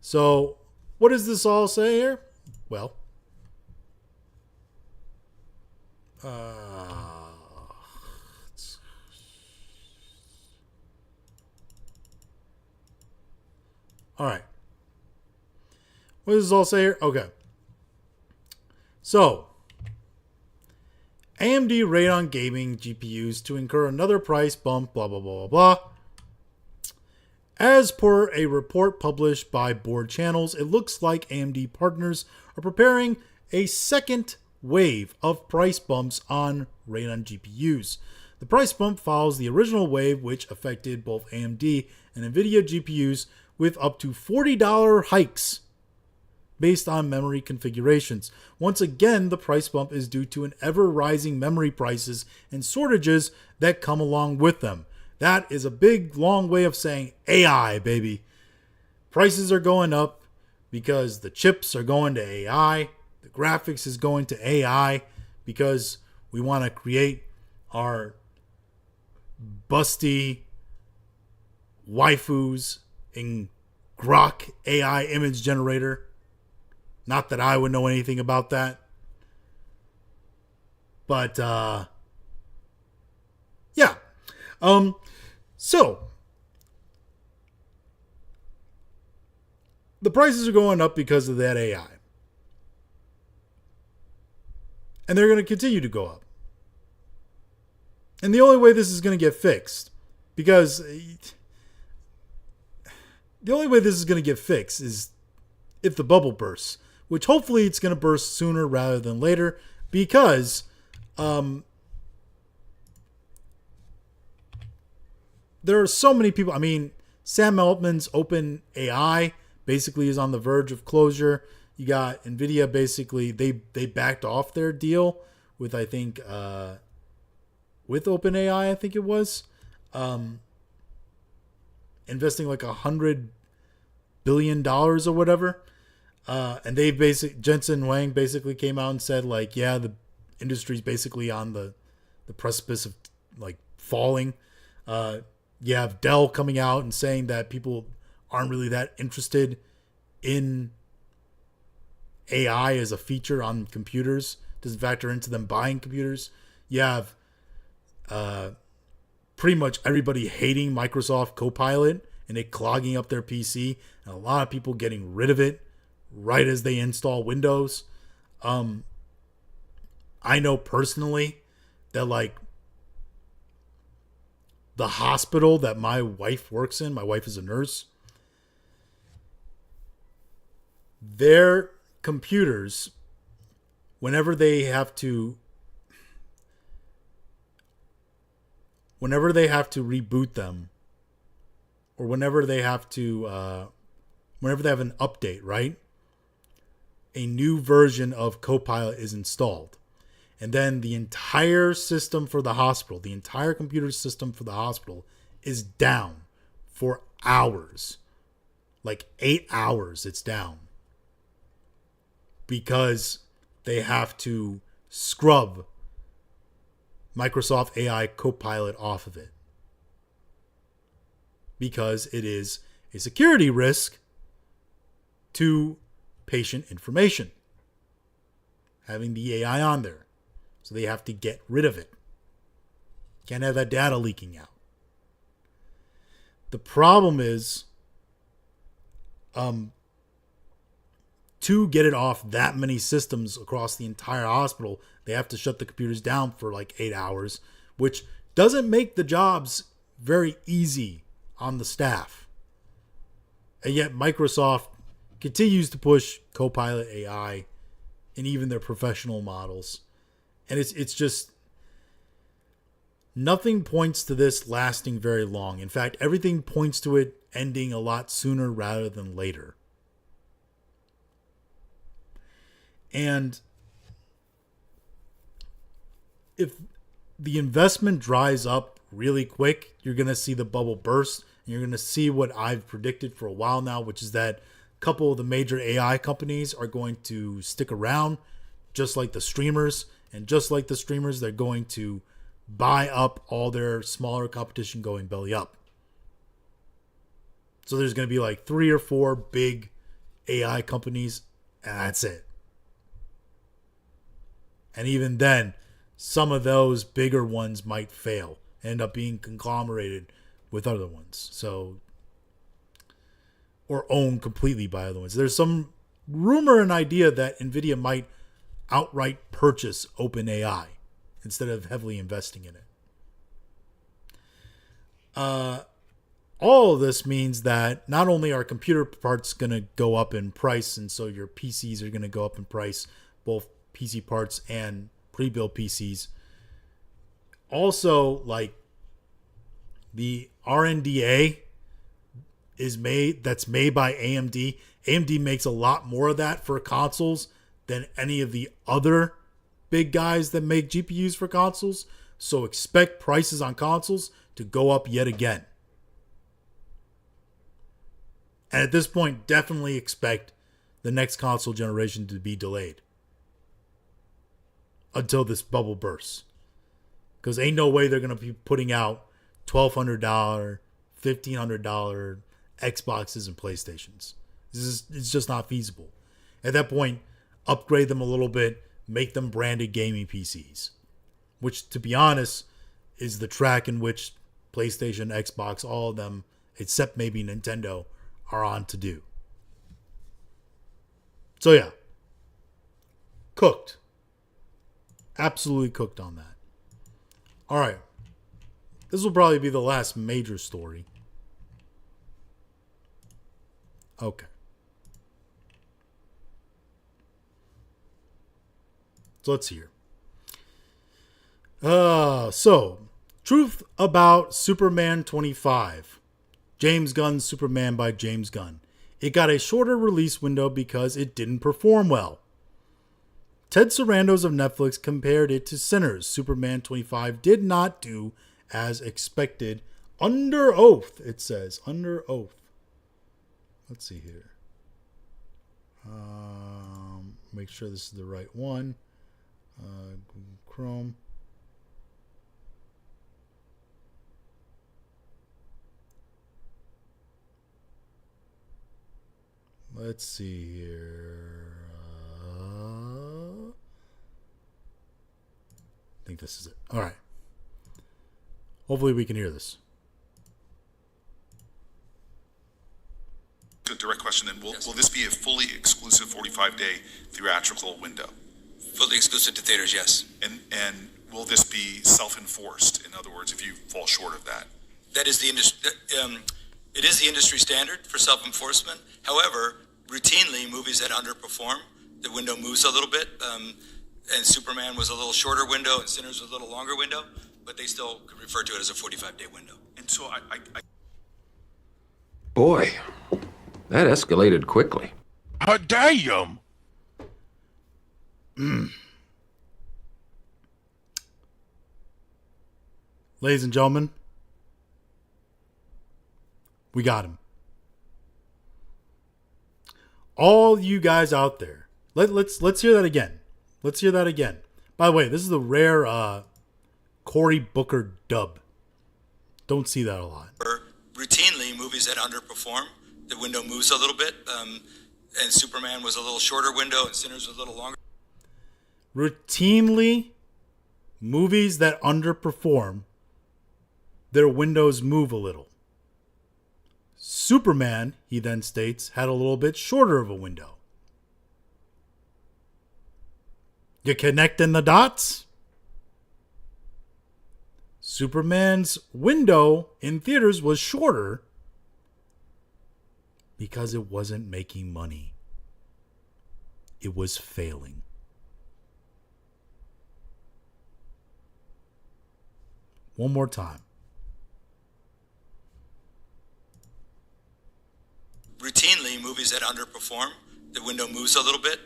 Speaker 1: So, what does this all say here? Well, all right. What does this all say here? Okay. So, AMD Radeon Gaming GPUs to incur another price bump, blah, blah, blah, blah, blah. As per a report published by Board Channels, it looks like AMD partners are preparing a second wave of price bumps on Radeon GPUs. The price bump follows the original wave, which affected both AMD and NVIDIA GPUs with up to $40 hikes based on memory configurations. Once again, the price bump is due to an ever-rising memory prices and shortages that come along with them. That is a big, long way of saying AI, baby. Prices are going up because the chips are going to AI. The graphics is going to AI because we want to create our busty waifus in Grok AI image generator. Not that I would know anything about that. But, yeah. So, the prices are going up because of that AI. And they're going to continue to go up. And the only way this is going to get fixed, because the only way this is going to get fixed is if the bubble bursts, which hopefully it's going to burst sooner rather than later, because there are so many people. I mean, Sam Altman's OpenAI basically is on the verge of closure. You got NVIDIA basically, they backed off their deal with, I think, with OpenAI, I think it was, investing like $100 billion or whatever. And they Jensen Huang basically came out and said, like, yeah, the industry's basically on the precipice of like falling. You have Dell coming out and saying that people aren't really that interested in AI as a feature on computers. Doesn't factor into them buying computers. You have pretty much everybody hating Microsoft Copilot and it clogging up their PC, and a lot of people getting rid of it right as they install Windows. I know personally that like the hospital that my wife works in, my wife is a nurse, their computers, whenever they have to reboot them, or whenever they have an update, right? A new version of Copilot is installed. And then the entire system for the hospital, the entire computer system for the hospital is down for hours. Like 8 hours it's down. Because they have to scrub Microsoft AI Copilot off of it. Because it is a security risk to patient information. Having the AI on there. So they have to get rid of it. Can't have that data leaking out. The problem is, to get it off that many systems across the entire hospital, they have to shut the computers down for like 8 hours, which doesn't make the jobs very easy on the staff. And yet Microsoft continues to push Copilot AI in even their professional models. And it's just, nothing points to this lasting very long. In fact, everything points to it ending a lot sooner rather than later. And if the investment dries up really quick, you're going to see the bubble burst. And you're going to see what I've predicted for a while now, which is that a couple of the major AI companies are going to stick around, just like the streamers. And just like the streamers, they're going to buy up all their smaller competition going belly up. So there's going to be like 3 or 4 big AI companies, and that's it. And even then, some of those bigger ones might fail, end up being conglomerated with other ones. So, or owned completely by other ones. There's some rumor and idea that NVIDIA might outright purchase OpenAI instead of heavily investing in it. All of this means that not only are computer parts going to go up in price, and so your PCs are going to go up in price, both PC parts and pre-built PCs. Also, like the RNDA that's made by AMD. AMD makes a lot more of that for consoles than any of the other big guys that make GPUs for consoles. So expect prices on consoles to go up yet again. And at this point, definitely expect the next console generation to be delayed until this bubble bursts. Because ain't no way they're going to be putting out $1,200, $1,500 Xboxes and PlayStations. It's just not feasible. At that point, upgrade them a little bit, make them branded gaming PCs. Which, to be honest, is the track in which PlayStation, Xbox, all of them, except maybe Nintendo, are on to do. So yeah. Cooked. Absolutely cooked on that. Alright. This will probably be the last major story. Okay. So let's hear. So, truth about Superman 25. James Gunn's Superman by James Gunn. It got a shorter release window because it didn't perform well. Ted Sarandos of Netflix compared it to Sinners. Superman 25 did not do as expected. Under oath, it says. Under oath. Let's see here. Make sure this is the right one. Google Chrome. Let's see here. I think this is it. All right. Hopefully we can hear this.
Speaker 4: A direct question then. Will this be a fully exclusive 45-day theatrical window?
Speaker 5: Fully exclusive to theaters, yes.
Speaker 4: And will this be self-enforced? In other words, if you fall short of that?
Speaker 5: That is the industry. It is the industry standard for self-enforcement. However, routinely, movies that underperform, the window moves a little bit. And Superman was a little shorter window, and Sinners was a little longer window, but they still could refer to it as a 45-day window.
Speaker 4: And so I
Speaker 6: Boy, that escalated quickly.
Speaker 3: Damn!
Speaker 1: Ladies and gentlemen, we got him. All you guys out there, let's hear that again. Let's hear that again. By the way, this is the rare Cory Booker dub. Don't see that a lot.
Speaker 5: Routinely, movies that underperform, the window moves a little bit. And Superman was a little shorter window, and Sinners was a little longer.
Speaker 1: Routinely, movies that underperform, their windows move a little. Superman, he then states, had a little bit shorter of a window. You connecting the dots? Superman's window in theaters was shorter because it wasn't making money. It was failing. One more time.
Speaker 5: Routinely, movies that underperform, the window moves a little bit.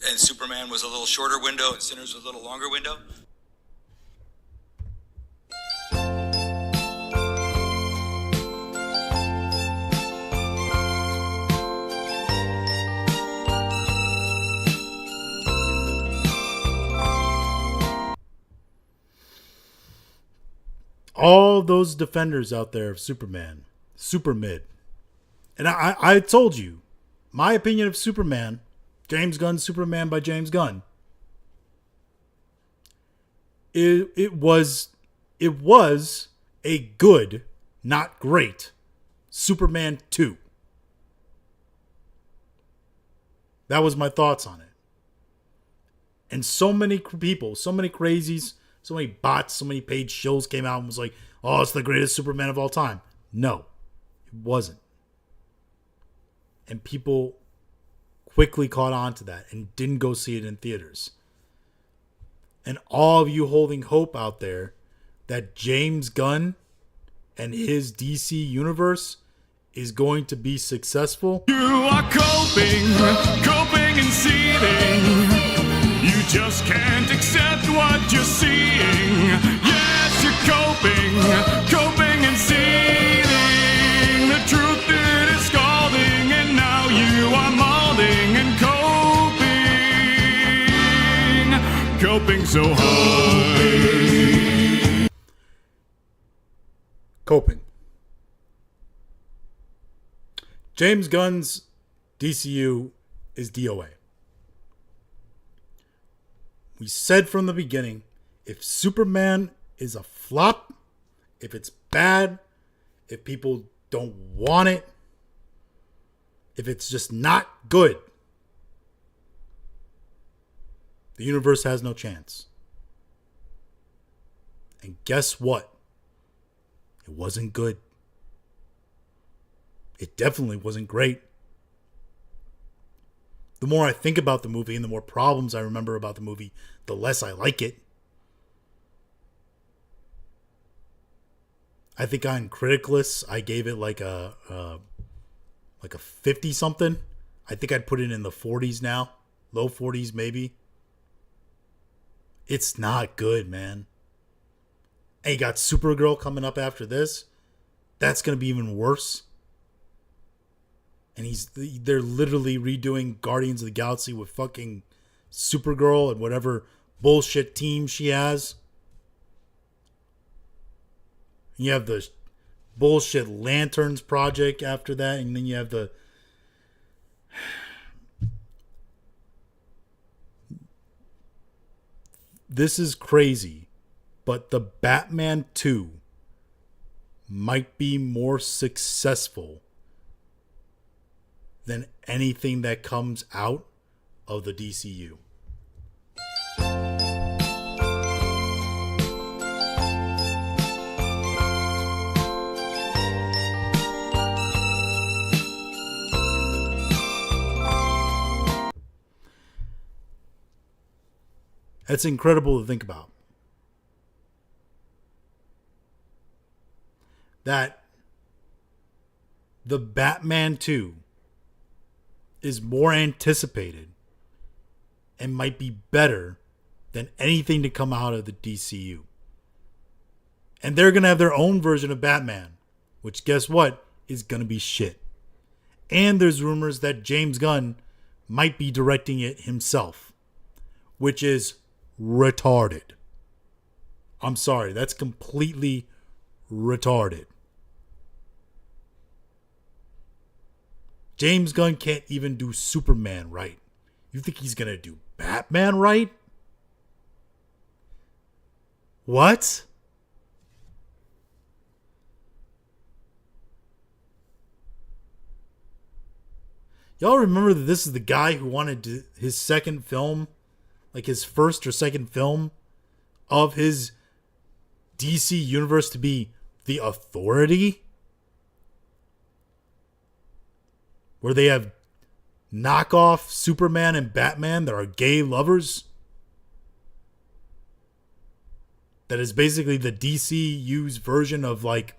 Speaker 5: And Superman was a little shorter window, and Sinners was a little longer window.
Speaker 1: All those defenders out there of Superman, super mid. And I told you, my opinion of Superman, James Gunn's Superman by James Gunn, it was a good, not great, Superman 2. That was my thoughts on it. And so many people, so many crazies, so many bots, so many paid shills came out and was like, oh, it's the greatest Superman of all time. No, it wasn't. And people quickly caught on to that and didn't go see it in theaters. And all of you holding hope out there that James Gunn and his DC universe is going to be successful.
Speaker 3: You are coping and seething. You just can't accept what you're seeing. Yes, you're coping and seething. The truth it is scalding, and now you are molding and coping so hard.
Speaker 1: Coping. James Gunn's DCU is DOA. We said from the beginning, if Superman is a flop, if it's bad, if people don't want it, if it's just not good, the universe has no chance. And guess what? It wasn't good. It definitely wasn't great. The more I think about the movie and the more problems I remember about the movie, the less I like it. I think on Criticless, I gave it like a 50 something. I think I'd put it in the 40s now, low 40s maybe. It's not good, man. And you got Supergirl coming up after this. That's going to be even worse. And they're literally redoing Guardians of the Galaxy with fucking Supergirl and whatever bullshit team she has. You have the bullshit Lanterns project after that, and then you have the this is crazy, but the Batman 2 might be more successful than anything that comes out of the DCU. That's incredible to think about. That the Batman 2 is more anticipated and might be better than anything to come out of the DCU. And they're going to have their own version of Batman, which guess what? Is going to be shit. And there's rumors that James Gunn might be directing it himself, which is retarded. I'm sorry, that's completely retarded. James Gunn can't even do Superman right. You think he's gonna do Batman right? What? Y'all remember that this is the guy who wanted his second film, like his first or second film of his DC universe to be The Authority? Where they have knockoff Superman and Batman that are gay lovers? That is basically the DCU's version of like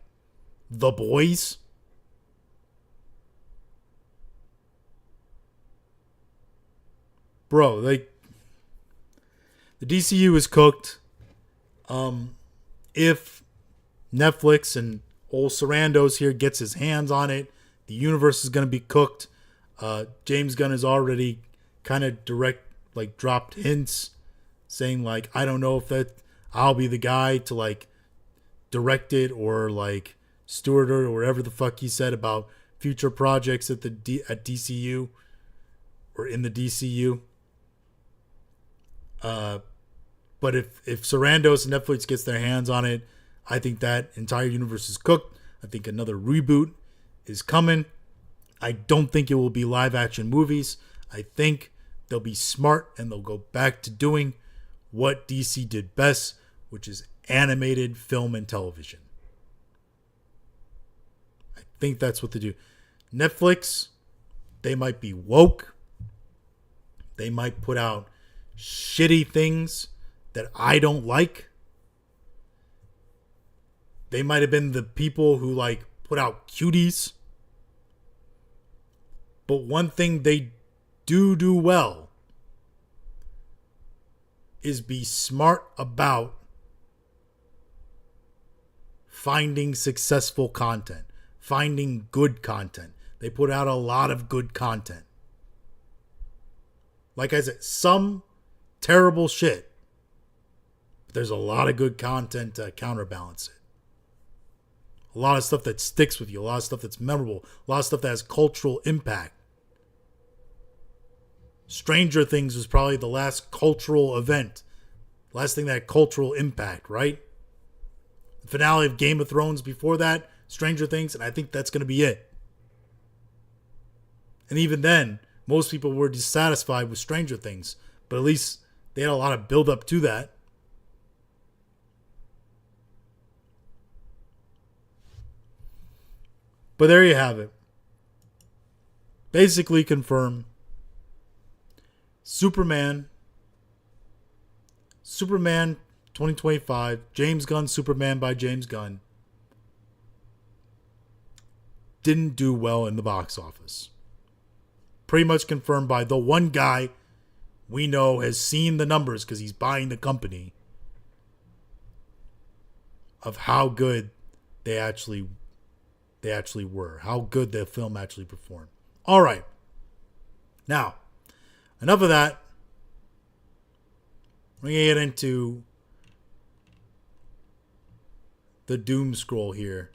Speaker 1: The Boys? Bro, like, the DCU is cooked. If Netflix and old Sarandos here gets his hands on it, the universe is going to be cooked. James Gunn has already kind of dropped hints saying like, I don't know if that I'll be the guy to like direct it or like steward it or whatever the fuck he said about future projects at at DCU or in the DCU. But if Sarandos and Netflix gets their hands on it, I think that entire universe is cooked. I think another reboot is coming. I don't think it will be live action movies. I think they'll be smart and they'll go back to doing what DC did best, which is animated film and television. I think that's what they do. Netflix, they might be woke. They might put out shitty things that I don't like. They might have been the people who like put out Cuties. But one thing they do well is be smart about finding successful content, finding good content. They put out a lot of good content. Like I said, some terrible shit. But there's a lot of good content to counterbalance it. A lot of stuff that sticks with you. A lot of stuff that's memorable. A lot of stuff that has cultural impact. Stranger Things was probably the last cultural event. Last thing that had cultural impact, right? The finale of Game of Thrones before that, Stranger Things, and I think that's going to be it. And even then, most people were dissatisfied with Stranger Things, but at least they had a lot of build up to that. But there you have it. Basically confirm Superman 2025, James Gunn Superman by James Gunn, didn't do well in the box office. Pretty much confirmed by the one guy we know has seen the numbers because he's buying the company of how good they actually were, how good the film actually performed. All right. Now, enough of that. We're going to get into the doom scroll here.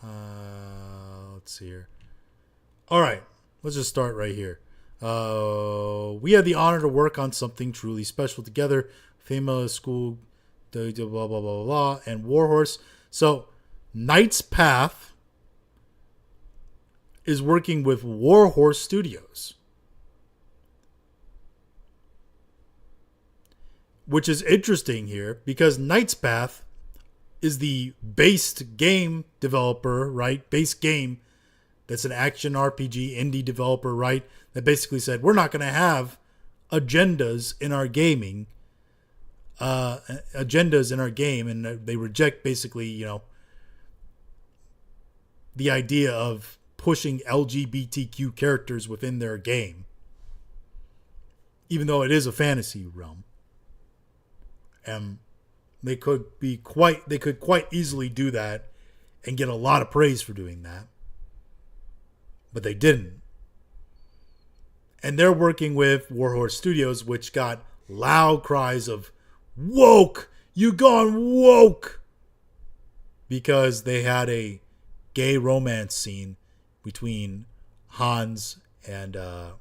Speaker 1: Let's see here. All right. Let's just start right here. We had the honor to work on something truly special together. Famous school, blah, blah, blah, blah, blah, and Warhorse. So, Knight's Path is working with Warhorse Studios, which is interesting here because Knight's Path is the based game developer, right? Base game that's an action RPG indie developer, right? That basically said, we're not going to have agendas in our gaming, agendas in our game. And they reject basically, the idea of pushing LGBTQ characters within their game, even though it is a fantasy realm. And they could quite easily do that and get a lot of praise for doing that. But they didn't. And they're working with Warhorse Studios, which got loud cries of woke, you gone woke, because they had a gay romance scene between Hans and oh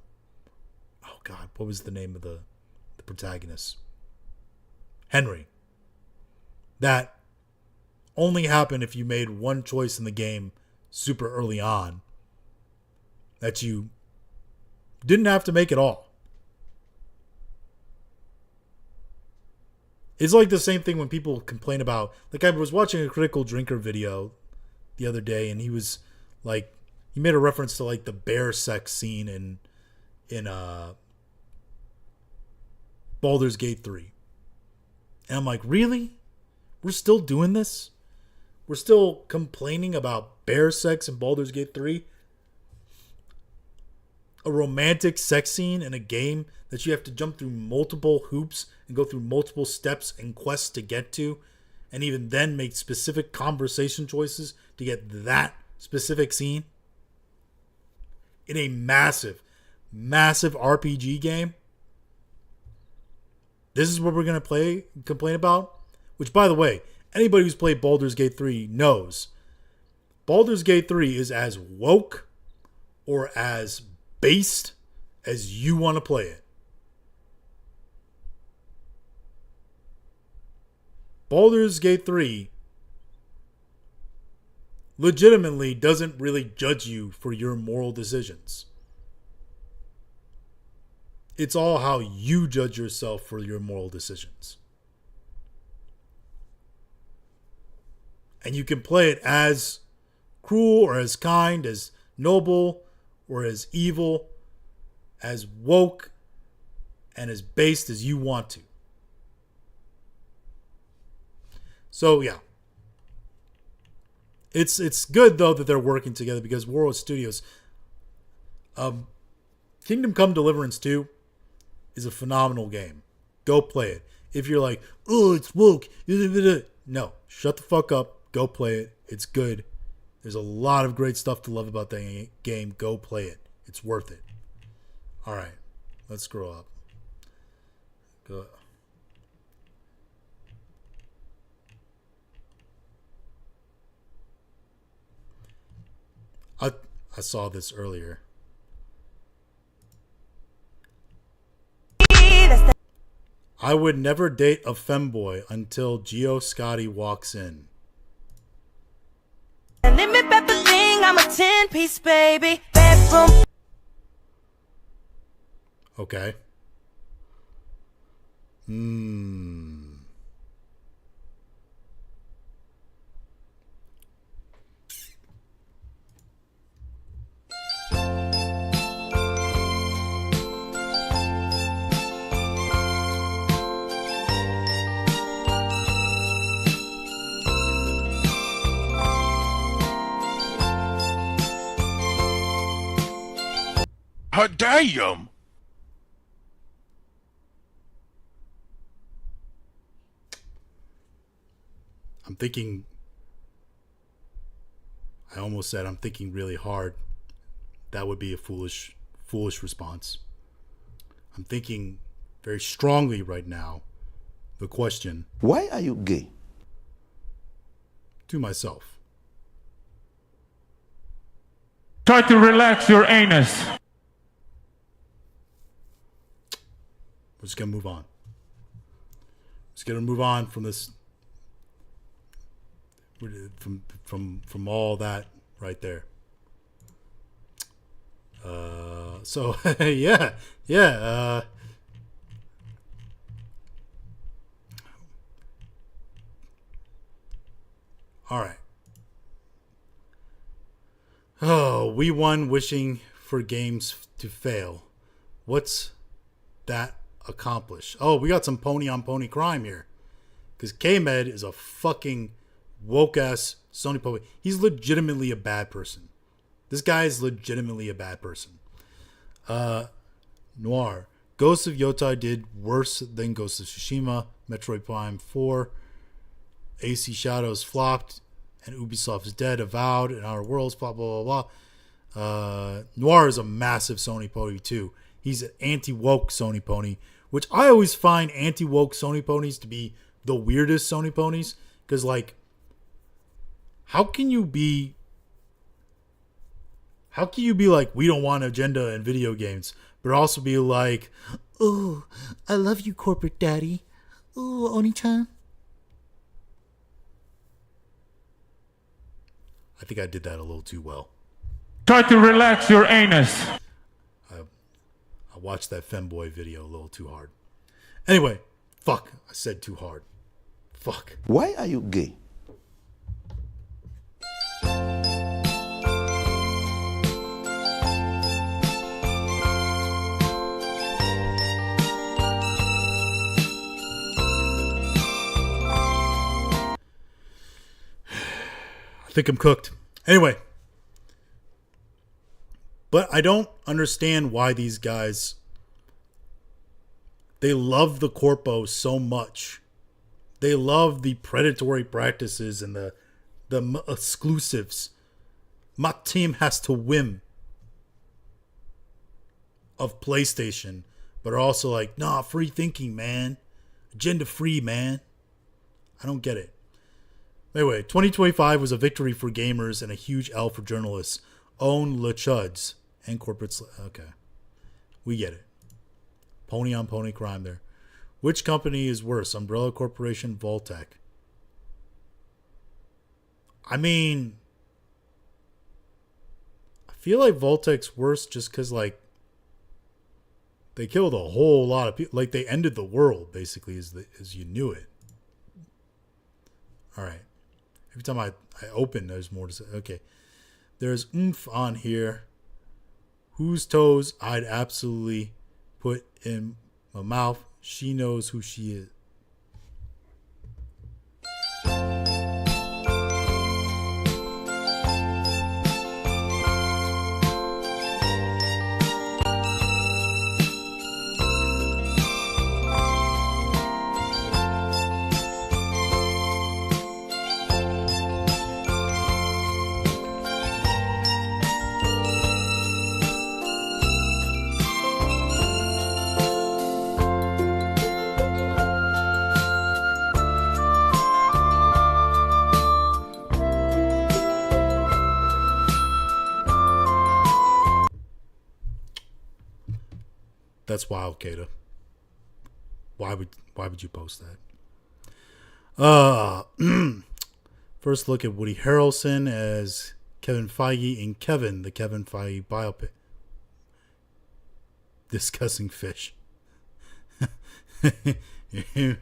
Speaker 1: god, what was the name of the protagonist? Henry. That only happened if you made one choice in the game super early on that you didn't have to make at all. It's like the same thing when people complain about, like I was watching a Critical Drinker video the other day, and he was like, he made a reference to like the bear sex scene in Baldur's Gate 3. And I'm like, really? We're still doing this? We're still complaining about bear sex in Baldur's Gate 3? A romantic sex scene in a game that you have to jump through multiple hoops and go through multiple steps and quests to get to, and even then make specific conversation choices to get that specific scene in a massive RPG game. This is what we're going to complain about? Which, by the way, anybody who's played Baldur's Gate 3 knows Baldur's Gate 3 is as woke or as based as you want to play it. Baldur's Gate 3 legitimately doesn't really judge you for your moral decisions. It's all how you judge yourself for your moral decisions. And you can play it as cruel or as kind, as noble or as evil, as woke and as based as you want to. So yeah. It's good though that they're working together because Warhorse Studios, Kingdom Come Deliverance 2 is a phenomenal game. Go play it. If you're like, oh, it's woke. No, shut the fuck up. Go play it. It's good. There's a lot of great stuff to love about that game. Go play it. It's worth it. All right. Let's scroll up. Go. I saw this earlier. I would never date a femboy until Gio Scotti walks in.
Speaker 7: Let me bet the thing, I'm a 10-piece baby. Bedroom.
Speaker 1: Okay.
Speaker 8: Damn!
Speaker 1: I'm thinking. I almost said I'm thinking really hard. That would be a foolish response. I'm thinking very strongly right now. The question.
Speaker 8: Why are you gay?
Speaker 1: To myself.
Speaker 9: Try to relax your anus.
Speaker 1: We're just gonna move on. Just gonna move on from this. From all that right there. So yeah. All right. Oh, we won wishing for games to fail. What's that accomplish? Oh, we got some pony on pony crime here. Because K-Med is a fucking woke-ass Sony pony. He's legitimately a bad person. This guy is legitimately a bad person. Noir. Ghost of Yotai did worse than Ghost of Tsushima. Metroid Prime 4. AC Shadows flopped. And Ubisoft is dead. Avowed. And Outer Worlds. Blah, blah, blah, blah. Noir is a massive Sony pony too. He's an anti-woke Sony pony. Which I always find anti-woke Sony ponies to be the weirdest Sony ponies. Because like, how can you be like, we don't want agenda in video games, but also be like, oh, I love you, corporate daddy. Oh, Oni-chan. I think I did that a little too well.
Speaker 9: Try to relax your anus.
Speaker 1: I watched that femboy video a little too hard. Anyway, fuck. I said too hard. Fuck.
Speaker 8: Why are you gay?
Speaker 1: I think I'm cooked. Anyway. But I don't understand why these guys, they love the corpo so much. They love the predatory practices and the exclusives. My team has to win of PlayStation, but are also like, nah, free thinking, man. Agenda free, man. I don't get it. Anyway, 2025 was a victory for gamers and a huge L for journalists. Own Le Chuds and corporate. Okay. We get it. Pony on pony crime there. Which company is worse? Umbrella Corporation, Voltec? I mean, I feel like Voltec's worse just because, like, they killed a whole lot of people. Like, they ended the world, basically, as you knew it. All right. Every time I open, there's more to say. Okay. There's oomph on here. Whose toes I'd absolutely put in my mouth. She knows who she is. That's wild, Kata. Why would you post that? First look at Woody Harrelson as Kevin Feige in Kevin, the Kevin Feige biopic. Discussing fish. you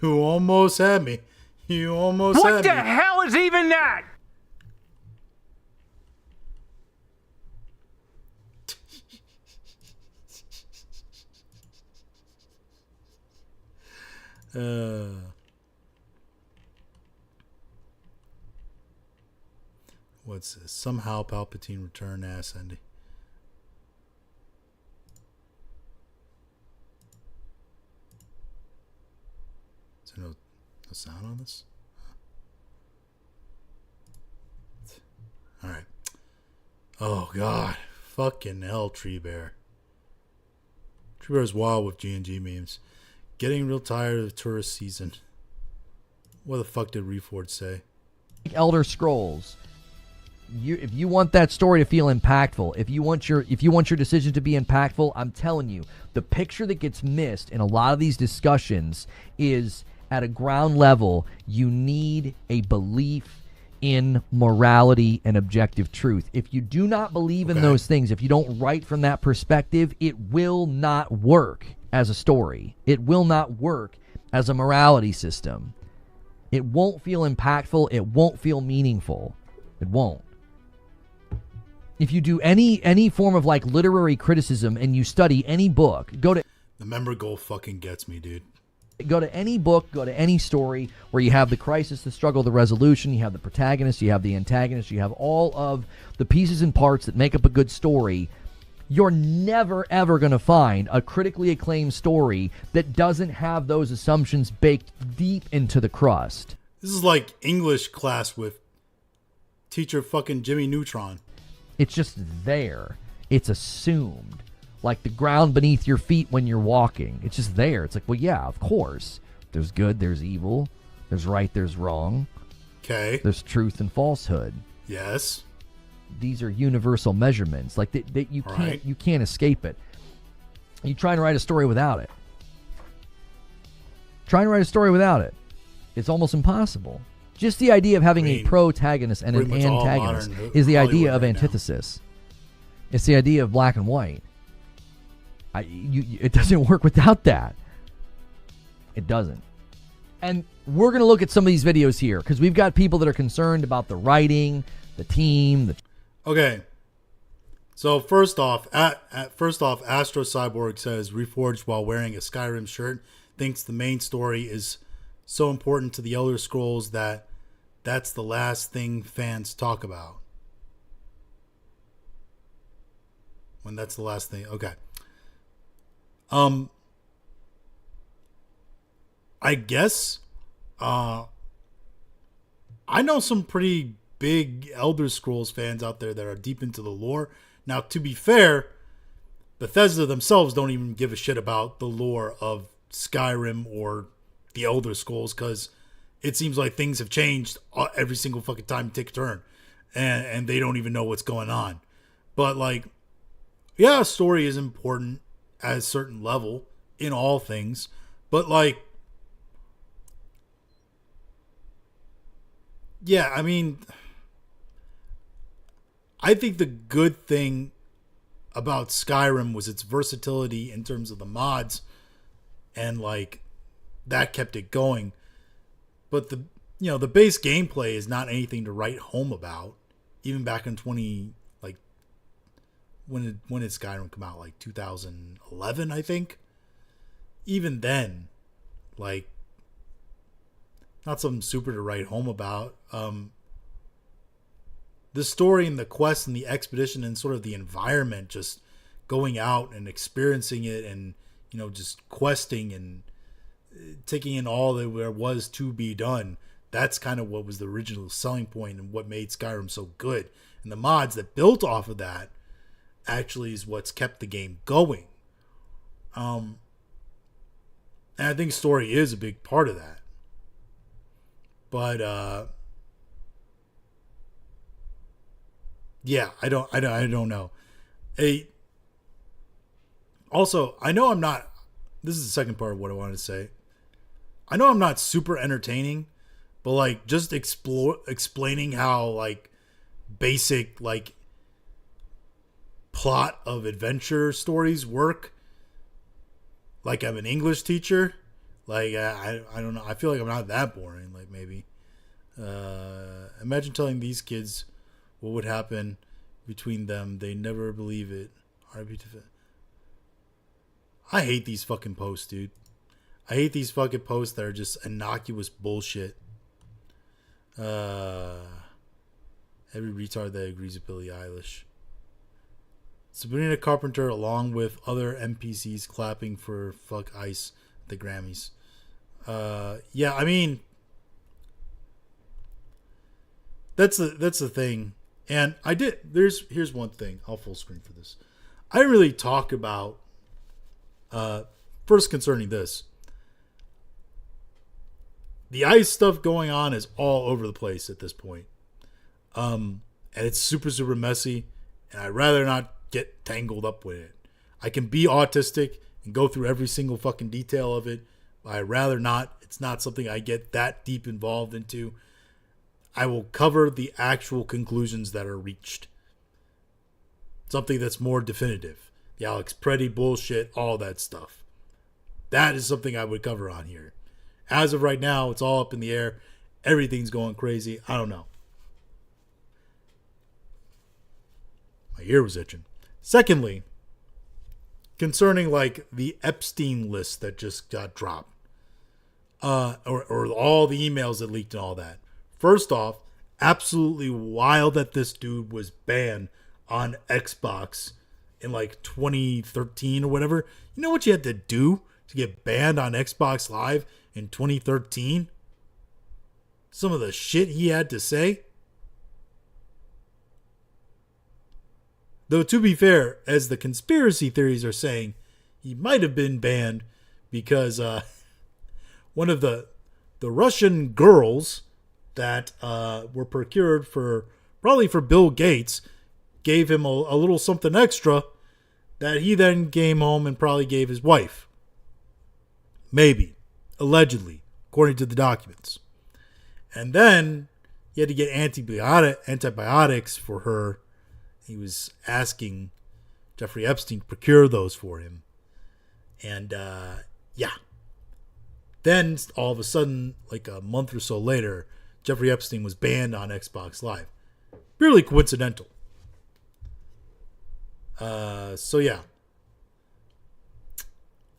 Speaker 1: almost had me. You almost had me.
Speaker 9: What the hell is even that?
Speaker 1: What's this? Somehow Palpatine returned. Ass Andy. So no. no sound on this? Alright. Oh, God. Fucking hell, Tree Bear. Tree Bear's wild with G&G memes. Getting real tired of tourist season. What the fuck did Reforged say?
Speaker 10: Elder Scrolls. If you want that story to feel impactful, if you want your decision to be impactful, I'm telling you, the picture that gets missed in a lot of these discussions is at a ground level, you need a belief in morality and objective truth. If you do not believe in those things, if you don't write from that perspective, it will not work as a story. It will not work as a morality system. It won't feel impactful. It won't feel meaningful. It won't. If you do any form of like literary criticism and you study any book, go to
Speaker 1: the member goal fucking gets me, dude.
Speaker 10: Go to any book, go to any story where you have the crisis, the struggle, the resolution, you have the protagonist, you have the antagonist, you have all of the pieces and parts that make up a good story. You're never, ever going to find a critically acclaimed story that doesn't have those assumptions baked deep into the crust.
Speaker 1: This is like English class with teacher fucking Jimmy Neutron.
Speaker 10: It's just there. It's assumed. Like the ground beneath your feet when you're walking. It's just there. It's like, well, yeah, of course. There's good, there's evil. There's right, there's wrong.
Speaker 1: Okay.
Speaker 10: There's truth and falsehood.
Speaker 1: Yes.
Speaker 10: These are universal measurements. Like that you can't escape it. You try and write a story without it. Try and write a story without it. It's almost impossible. Just the idea of having a protagonist and an antagonist is the idea of antithesis. It's the idea of black and white. It doesn't work without that. It doesn't. And we're going to look at some of these videos here because we've got people that are concerned about the writing, the team.
Speaker 1: Okay. So first off, Astro Cyborg says Reforged while wearing a Skyrim shirt thinks the main story is so important to the Elder Scrolls that that's the last thing fans talk about. When that's the last thing. Okay. I guess I know some pretty big Elder Scrolls fans out there that are deep into the lore. Now, to be fair, Bethesda themselves don't even give a shit about the lore of Skyrim or the Elder Scrolls because it seems like things have changed every single fucking time you take a turn, and they don't even know what's going on. But like, yeah, a story is important at a certain level in all things, but like, yeah, I mean, I think the good thing about Skyrim was its versatility in terms of the mods, and like that kept it going. But the base gameplay is not anything to write home about. Even back in when did Skyrim come out? Like 2011, I think. Even then, like, not something super to write home about. The story and the quest and the expedition and sort of the environment, just going out and experiencing it and, just questing and taking in all that there was to be done. That's kind of what was the original selling point and what made Skyrim so good. And the mods that built off of that actually is what's kept the game going. And I think story is a big part of that. But yeah, I don't know. Also, I know I'm not. This is the second part of what I wanted to say. I know I'm not super entertaining, but like just explaining how like basic like plot of adventure stories work. Like I'm an English teacher. Like I don't know. I feel like I'm not that boring. Like maybe. Imagine telling these kids what would happen between them. They never believe it. I hate these fucking posts, dude. I hate these fucking posts that are just innocuous bullshit. Every retard that agrees with Billie Eilish. Sabrina Carpenter along with other NPCs clapping for Fuck Ice at the Grammys. Yeah, I mean, that's the thing. And here's one thing. I'll full screen for this. I didn't really talk about first concerning this. The ICE stuff going on is all over the place at this point. And it's super, super messy. And I'd rather not get tangled up with it. I can be autistic and go through every single fucking detail of it. But I'd rather not. It's not something I get that deep involved into. I will cover the actual conclusions that are reached. Something that's more definitive. The Alex Preddy bullshit, all that stuff. That is something I would cover on here. As of right now, it's all up in the air. Everything's going crazy. I don't know. My ear was itching. Secondly, concerning like the Epstein list that just got dropped. Or all the emails that leaked and all that. First off, absolutely wild that this dude was banned on Xbox in like 2013 or whatever. You know what you had to do to get banned on Xbox Live in 2013? Some of the shit he had to say. Though to be fair, as the conspiracy theories are saying, he might have been banned because one of the Russian girls that were procured probably for Bill Gates gave him a little something extra that he then came home and probably gave his wife. Maybe. Allegedly, according to the documents. And then he had to get antibiotics for her. He was asking Jeffrey Epstein to procure those for him. And yeah. Then all of a sudden, like a month or so later, Jeffrey Epstein was banned on Xbox Live. Purely coincidental. So yeah.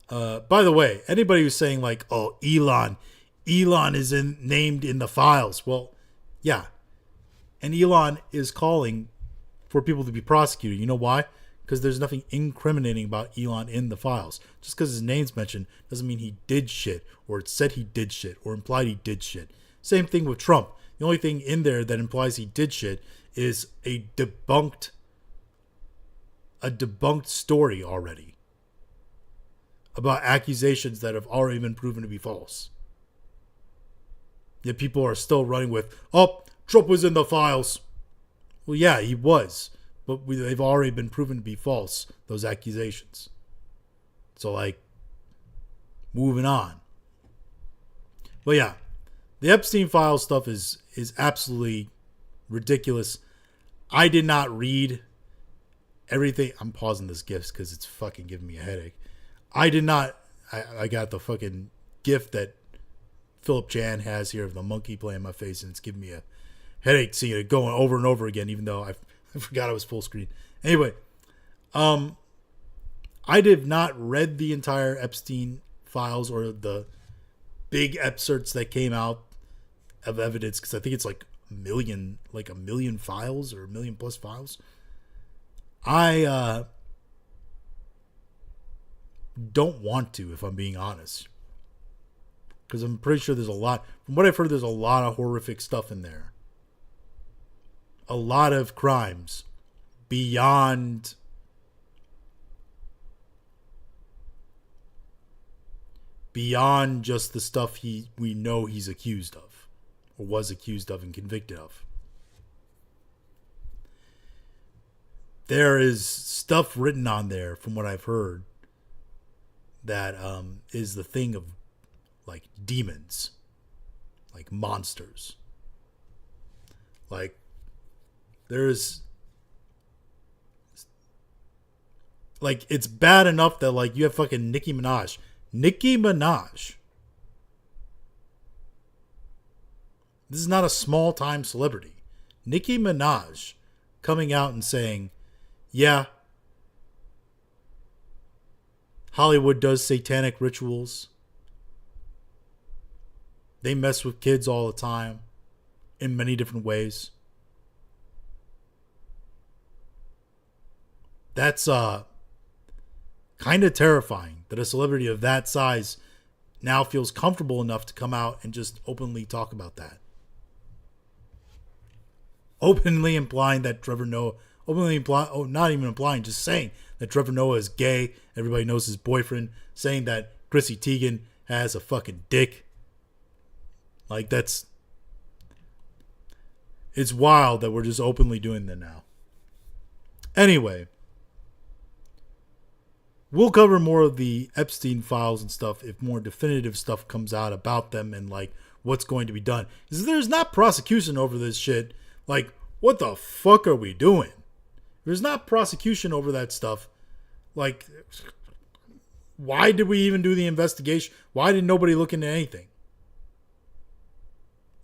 Speaker 1: By the way, anybody who's saying like, oh, Elon is named in the files. Well, yeah. And Elon is calling for people to be prosecuted. You know why? Because there's nothing incriminating about Elon in the files. Just because his name's mentioned doesn't mean he did shit, or it said he did shit, or implied he did shit. Same thing with Trump. The only thing in there that implies he did shit is a debunked story already about accusations that have already been proven to be false. Yet people are still running with, oh, Trump was in the files. Well, yeah, he was. But they've already been proven to be false, those accusations. So, like, moving on. But yeah, the Epstein file stuff is absolutely ridiculous. I did not read everything. I'm pausing this GIF because it's fucking giving me a headache. I got the fucking GIF that Philip Jan has here of the monkey playing my face, and it's giving me a headache seeing it going over and over again, even though I forgot it was full screen. Anyway, I did not read the entire Epstein files or the big excerpts that came out of evidence, because I think it's like a million files or 1 million plus files. I don't want to, if I'm being honest, because I'm pretty sure there's a lot. From what I've heard, there's a lot of horrific stuff in there. A lot of crimes beyond just the stuff we know he's accused of, or was accused of and convicted of. There is stuff written on there, from what I've heard, that is the thing of like demons, like monsters. Like, there's like, it's bad enough that like you have fucking Nicki Minaj. This is not a small time celebrity. Nicki Minaj coming out and saying, yeah, Hollywood does satanic rituals. They mess with kids all the time in many different ways. That's kind of terrifying that a celebrity of that size now feels comfortable enough to come out and just openly talk about that. openly implying that not even implying, just saying that Trevor Noah is gay. Everybody knows his boyfriend. Saying that Chrissy Teigen has a fucking dick. Like, it's wild that we're just openly doing that now. Anyway, we'll cover more of the Epstein files and stuff if more definitive stuff comes out about them and like what's going to be done. Because there's not prosecution over this shit. Like, what the fuck are we doing? If there's not prosecution over that stuff. Like, why did we even do the investigation? Why did nobody look into anything?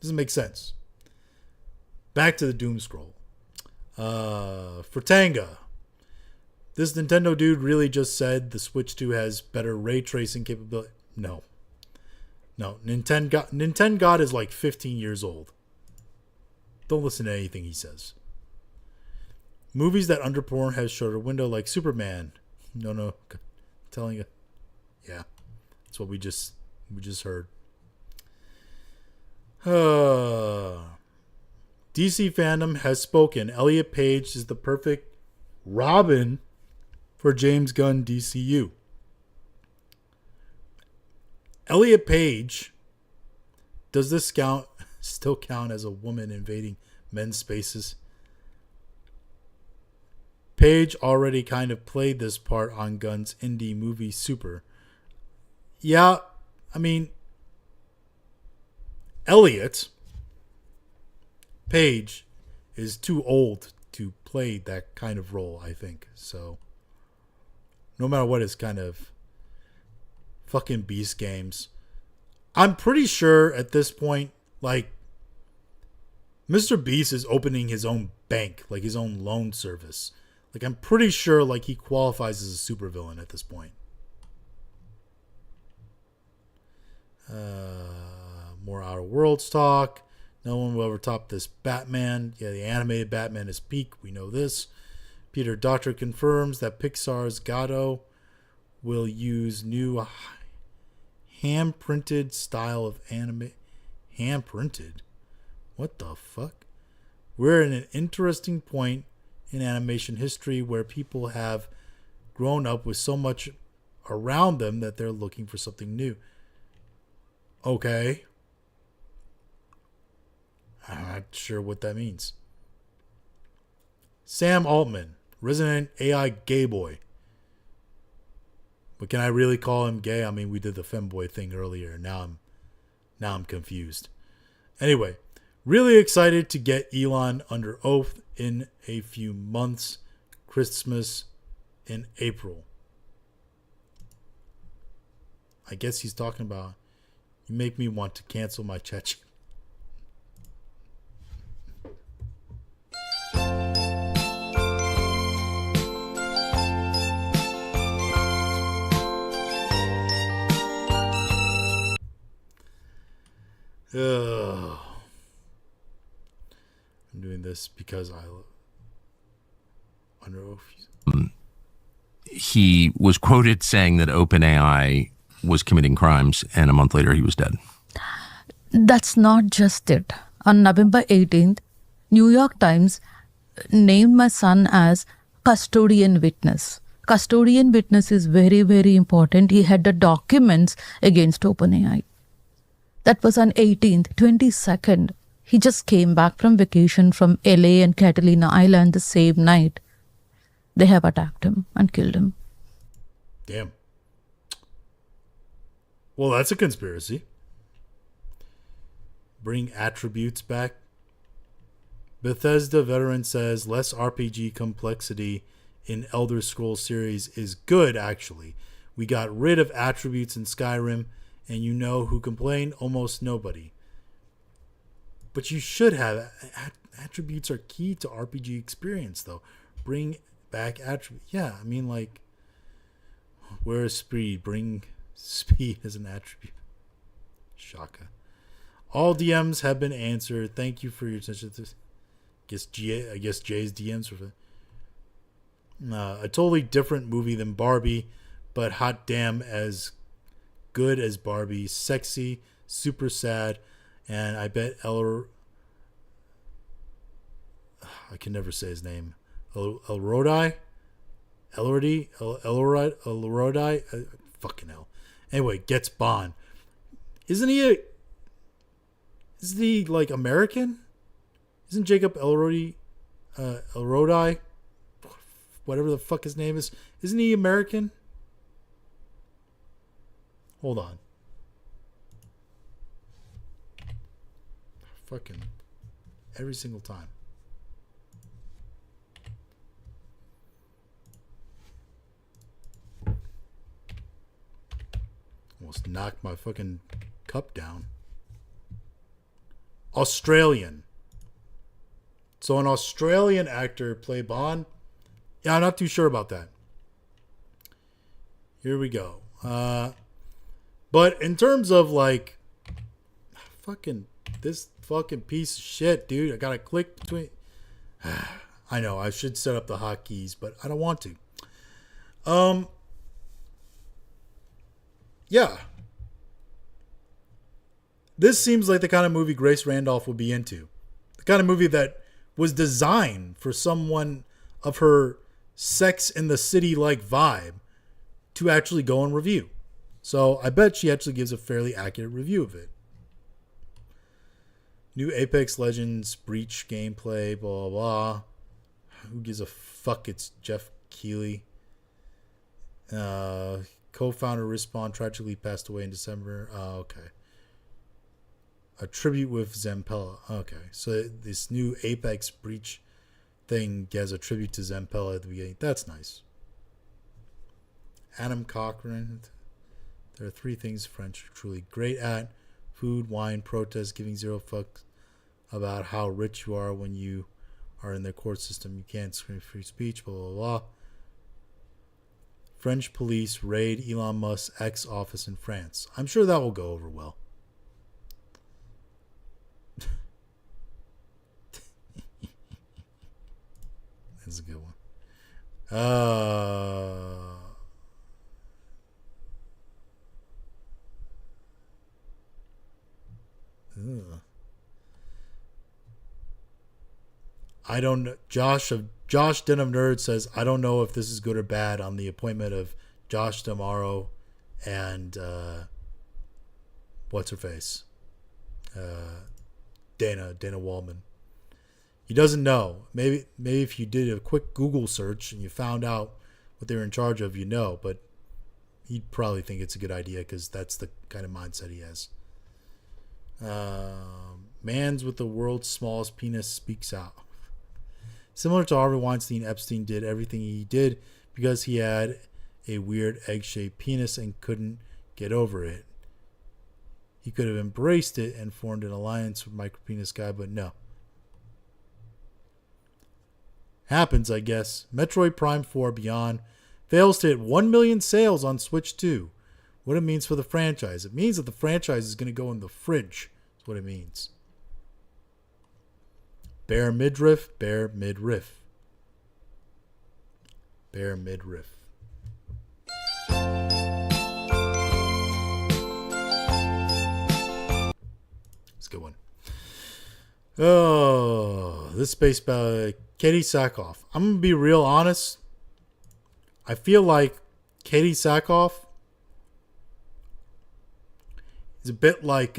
Speaker 1: Doesn't make sense. Back to the Doom Scroll. Fratanga. This Nintendo dude really just said the Switch 2 has better ray tracing capability. No. Nintendo God is like 15 years old. Don't listen to anything he says. Movies that underperform has shorter window like Superman. No. I'm telling you. Yeah. That's what we just heard. DC fandom has spoken. Elliot Page is the perfect Robin for James Gunn DCU. Elliot Page, does this still count as a woman invading men's spaces? Page already kind of played this part on Gunn's indie movie Super. Yeah, I mean, Elliot Page is too old to play that kind of role, I think. So, no matter what, it's kind of fucking Beast Games. I'm pretty sure at this point, like, Mr. Beast is opening his own bank, like his own loan service. Like, I'm pretty sure, like, he qualifies as a supervillain at this point. More Outer Worlds talk. No one will ever top this Batman. Yeah, the animated Batman is peak. We know this. Peter Docter confirms that Pixar's Godot will use new hand-printed style of anime. Hand-printed? What the fuck? We're in an interesting point in animation history where people have grown up with so much around them that they're looking for something new. Okay. I'm not sure what that means. Sam Altman, resident AI gay boy. But can I really call him gay? I mean, we did the femboy thing earlier. Now I'm confused. Anyway, really excited to get Elon under oath in a few months. Christmas in April. I guess he's talking about, you make me want to cancel my Chechen. I'm doing this because I under oath.
Speaker 11: He was quoted saying that OpenAI was committing crimes, and a month later he was dead.
Speaker 12: That's not just it. On November 18th, New York Times named my son as custodian witness. Custodian witness is very, very important. He had the documents against OpenAI. That was on 18th. 22nd, he just came back from vacation from LA and Catalina Island the same night. They have attacked him and killed him.
Speaker 1: Damn. Well, that's a conspiracy. Bring attributes back. Bethesda veteran says less RPG complexity in Elder Scrolls series is good, actually. We got rid of attributes in Skyrim, and you know who complained? Almost nobody. But you should have. Attributes are key to RPG experience, though. Bring back attributes. Yeah, I mean, like, where is speed? Bring speed as an attribute. Shaka. All DMs have been answered. Thank you for your attention to this. I guess Jay's DMs were a totally different movie than Barbie, but hot damn as good as Barbie. Sexy, super sad, and I bet I can never say his name. Elrodie? Elrodie? Fucking hell. Anyway, gets Bond. Isn't he like American? Isn't Jacob Elrodie, whatever the fuck his name is, isn't he American? Hold on. Fucking every single time. Almost knocked my fucking cup down. Australian. So an Australian actor played Bond? Yeah, I'm not too sure about that. Here we go. But in terms of like this fucking piece of shit, dude. I gotta click between. I know I should set up the hotkeys, but I don't want to. Yeah. This seems like the kind of movie Grace Randolph would be into. The kind of movie that was designed for someone of her Sex in the City like vibe to actually go and review. So I bet she actually gives a fairly accurate review of it. New Apex Legends Breach gameplay, blah, blah, blah. Who gives a fuck? It's Jeff Keighley. Co-founder Respawn tragically passed away in December. Oh, okay. A tribute with Zampella. Okay. So this new Apex Breach thing has a tribute to Zampella at the beginning. That's nice. Adam Cochran. There are 3 things French are truly great at. Food, wine, protest, giving zero fucks about how rich you are when you are in their court system. You can't scream free speech, blah, blah, blah. French police raid Elon Musk's ex-office in France. I'm sure that will go over well. That's a good one. I don't know. Josh Den of Nerd says, I don't know if this is good or bad on the appointment of Josh D'Amaro and what's her face? Dana Wallman. He doesn't know. Maybe if you did a quick Google search and you found out what they were in charge of, you know, but he'd probably think it's a good idea because that's the kind of mindset he has. Man's with the world's smallest penis speaks out. Similar to Harvey Weinstein, Epstein did everything he did because he had a weird egg-shaped penis and couldn't get over it. He could have embraced it and formed an alliance with micropenis guy, but no. Happens, I guess. Metroid Prime 4 Beyond fails to hit 1 million sales on Switch 2. What it means for the franchise. It means that the franchise is going to go in the fridge. That's what it means. Bear midriff, bear midriff. Bear midriff. It's a good one. Oh, this space by Katie Sackhoff. I'm going to be real honest. I feel like Katie Sackhoff is a bit like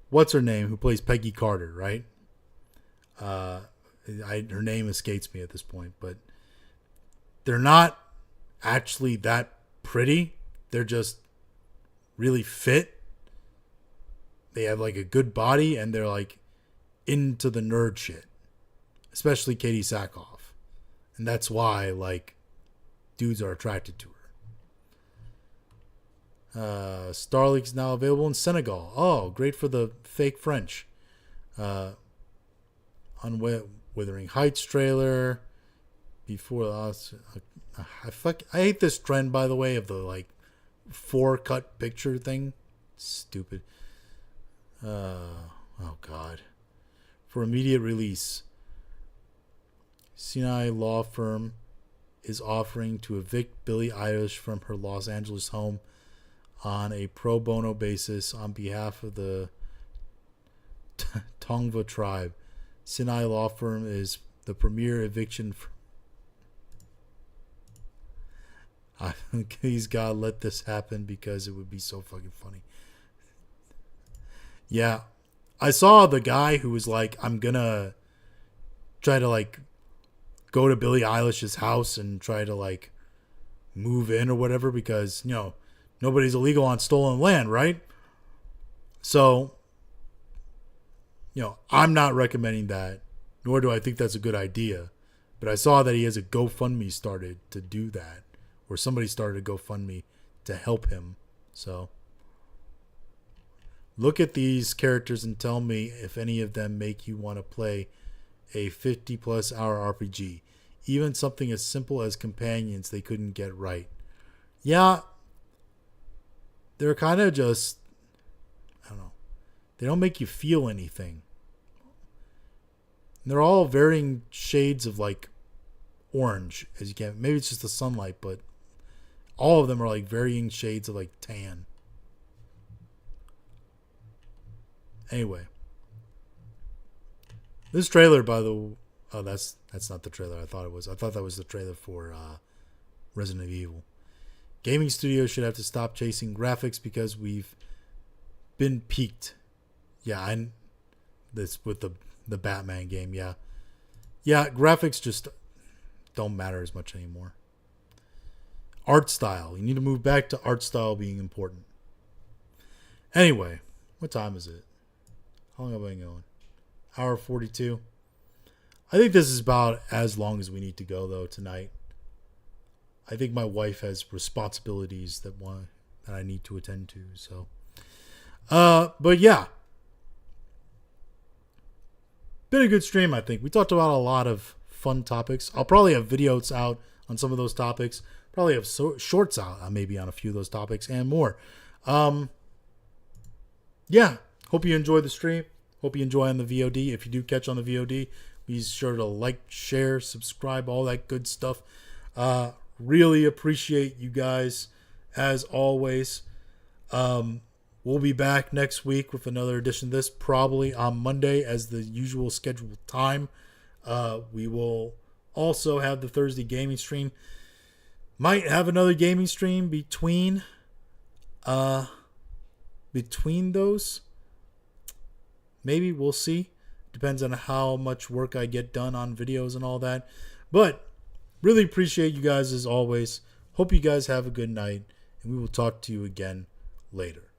Speaker 1: what's her name who plays Peggy Carter, right? Her name escapes me at this point, but they're not actually that pretty. They're just really fit. They have like a good body and they're like into the nerd shit, especially Katie Sackhoff. And that's why like dudes are attracted to her. Starlink's now available in Senegal. Oh, great for the fake French. On Wuthering Heights trailer. Before I hate this trend, by the way, of the like 4-cut picture thing. Stupid. Oh God. For immediate release, Sinai law firm is offering to evict Billie Eilish from her Los Angeles home on a pro bono basis on behalf of the Tongva tribe. Sinai law firm is the premier eviction. Please God, let this happen because it would be so fucking funny. Yeah, I saw the guy who was like, I'm gonna try to like go to Billie Eilish's house and try to like move in or whatever because, you know, nobody's illegal on stolen land, right? So, you know, I'm not recommending that, nor do I think that's a good idea. But I saw that he has a GoFundMe started to do that, or somebody started a GoFundMe to help him. So, look at these characters and tell me if any of them make you want to play a 50-plus hour RPG. Even something as simple as companions they couldn't get right. Yeah, they're kind of just, I don't know, they don't make you feel anything. They're all varying shades of like orange, as you can. Maybe it's just the sunlight, but all of them are like varying shades of like tan. Anyway, this trailer, by the way, oh, that's not the trailer I thought it was. I thought that was the trailer for Resident Evil. Gaming studios should have to stop chasing graphics because we've been peaked. Yeah, and this with the Batman game. Yeah, graphics just don't matter as much anymore. Art style. You need to move back to art style being important. Anyway, what time is it? How long have I been going? Hour 42. I think this is about as long as we need to go, though, tonight. I think my wife has responsibilities that I need to attend to. So, but yeah, been a good stream. I think we talked about a lot of fun topics. I'll probably have videos out on some of those topics. Probably have shorts out maybe on a few of those topics and more. Yeah, hope you enjoyed the stream. Hope you enjoy on the VOD. If you do catch on the VOD, be sure to like, share, subscribe, all that good stuff. Really appreciate you guys as always. We'll be back next week with another edition of this, probably on Monday as the usual scheduled time. We will also have the Thursday gaming stream. Might have another gaming stream between those. Maybe, we'll see. Depends on how much work I get done on videos and all that. But really appreciate you guys as always. Hope you guys have a good night. And we will talk to you again later.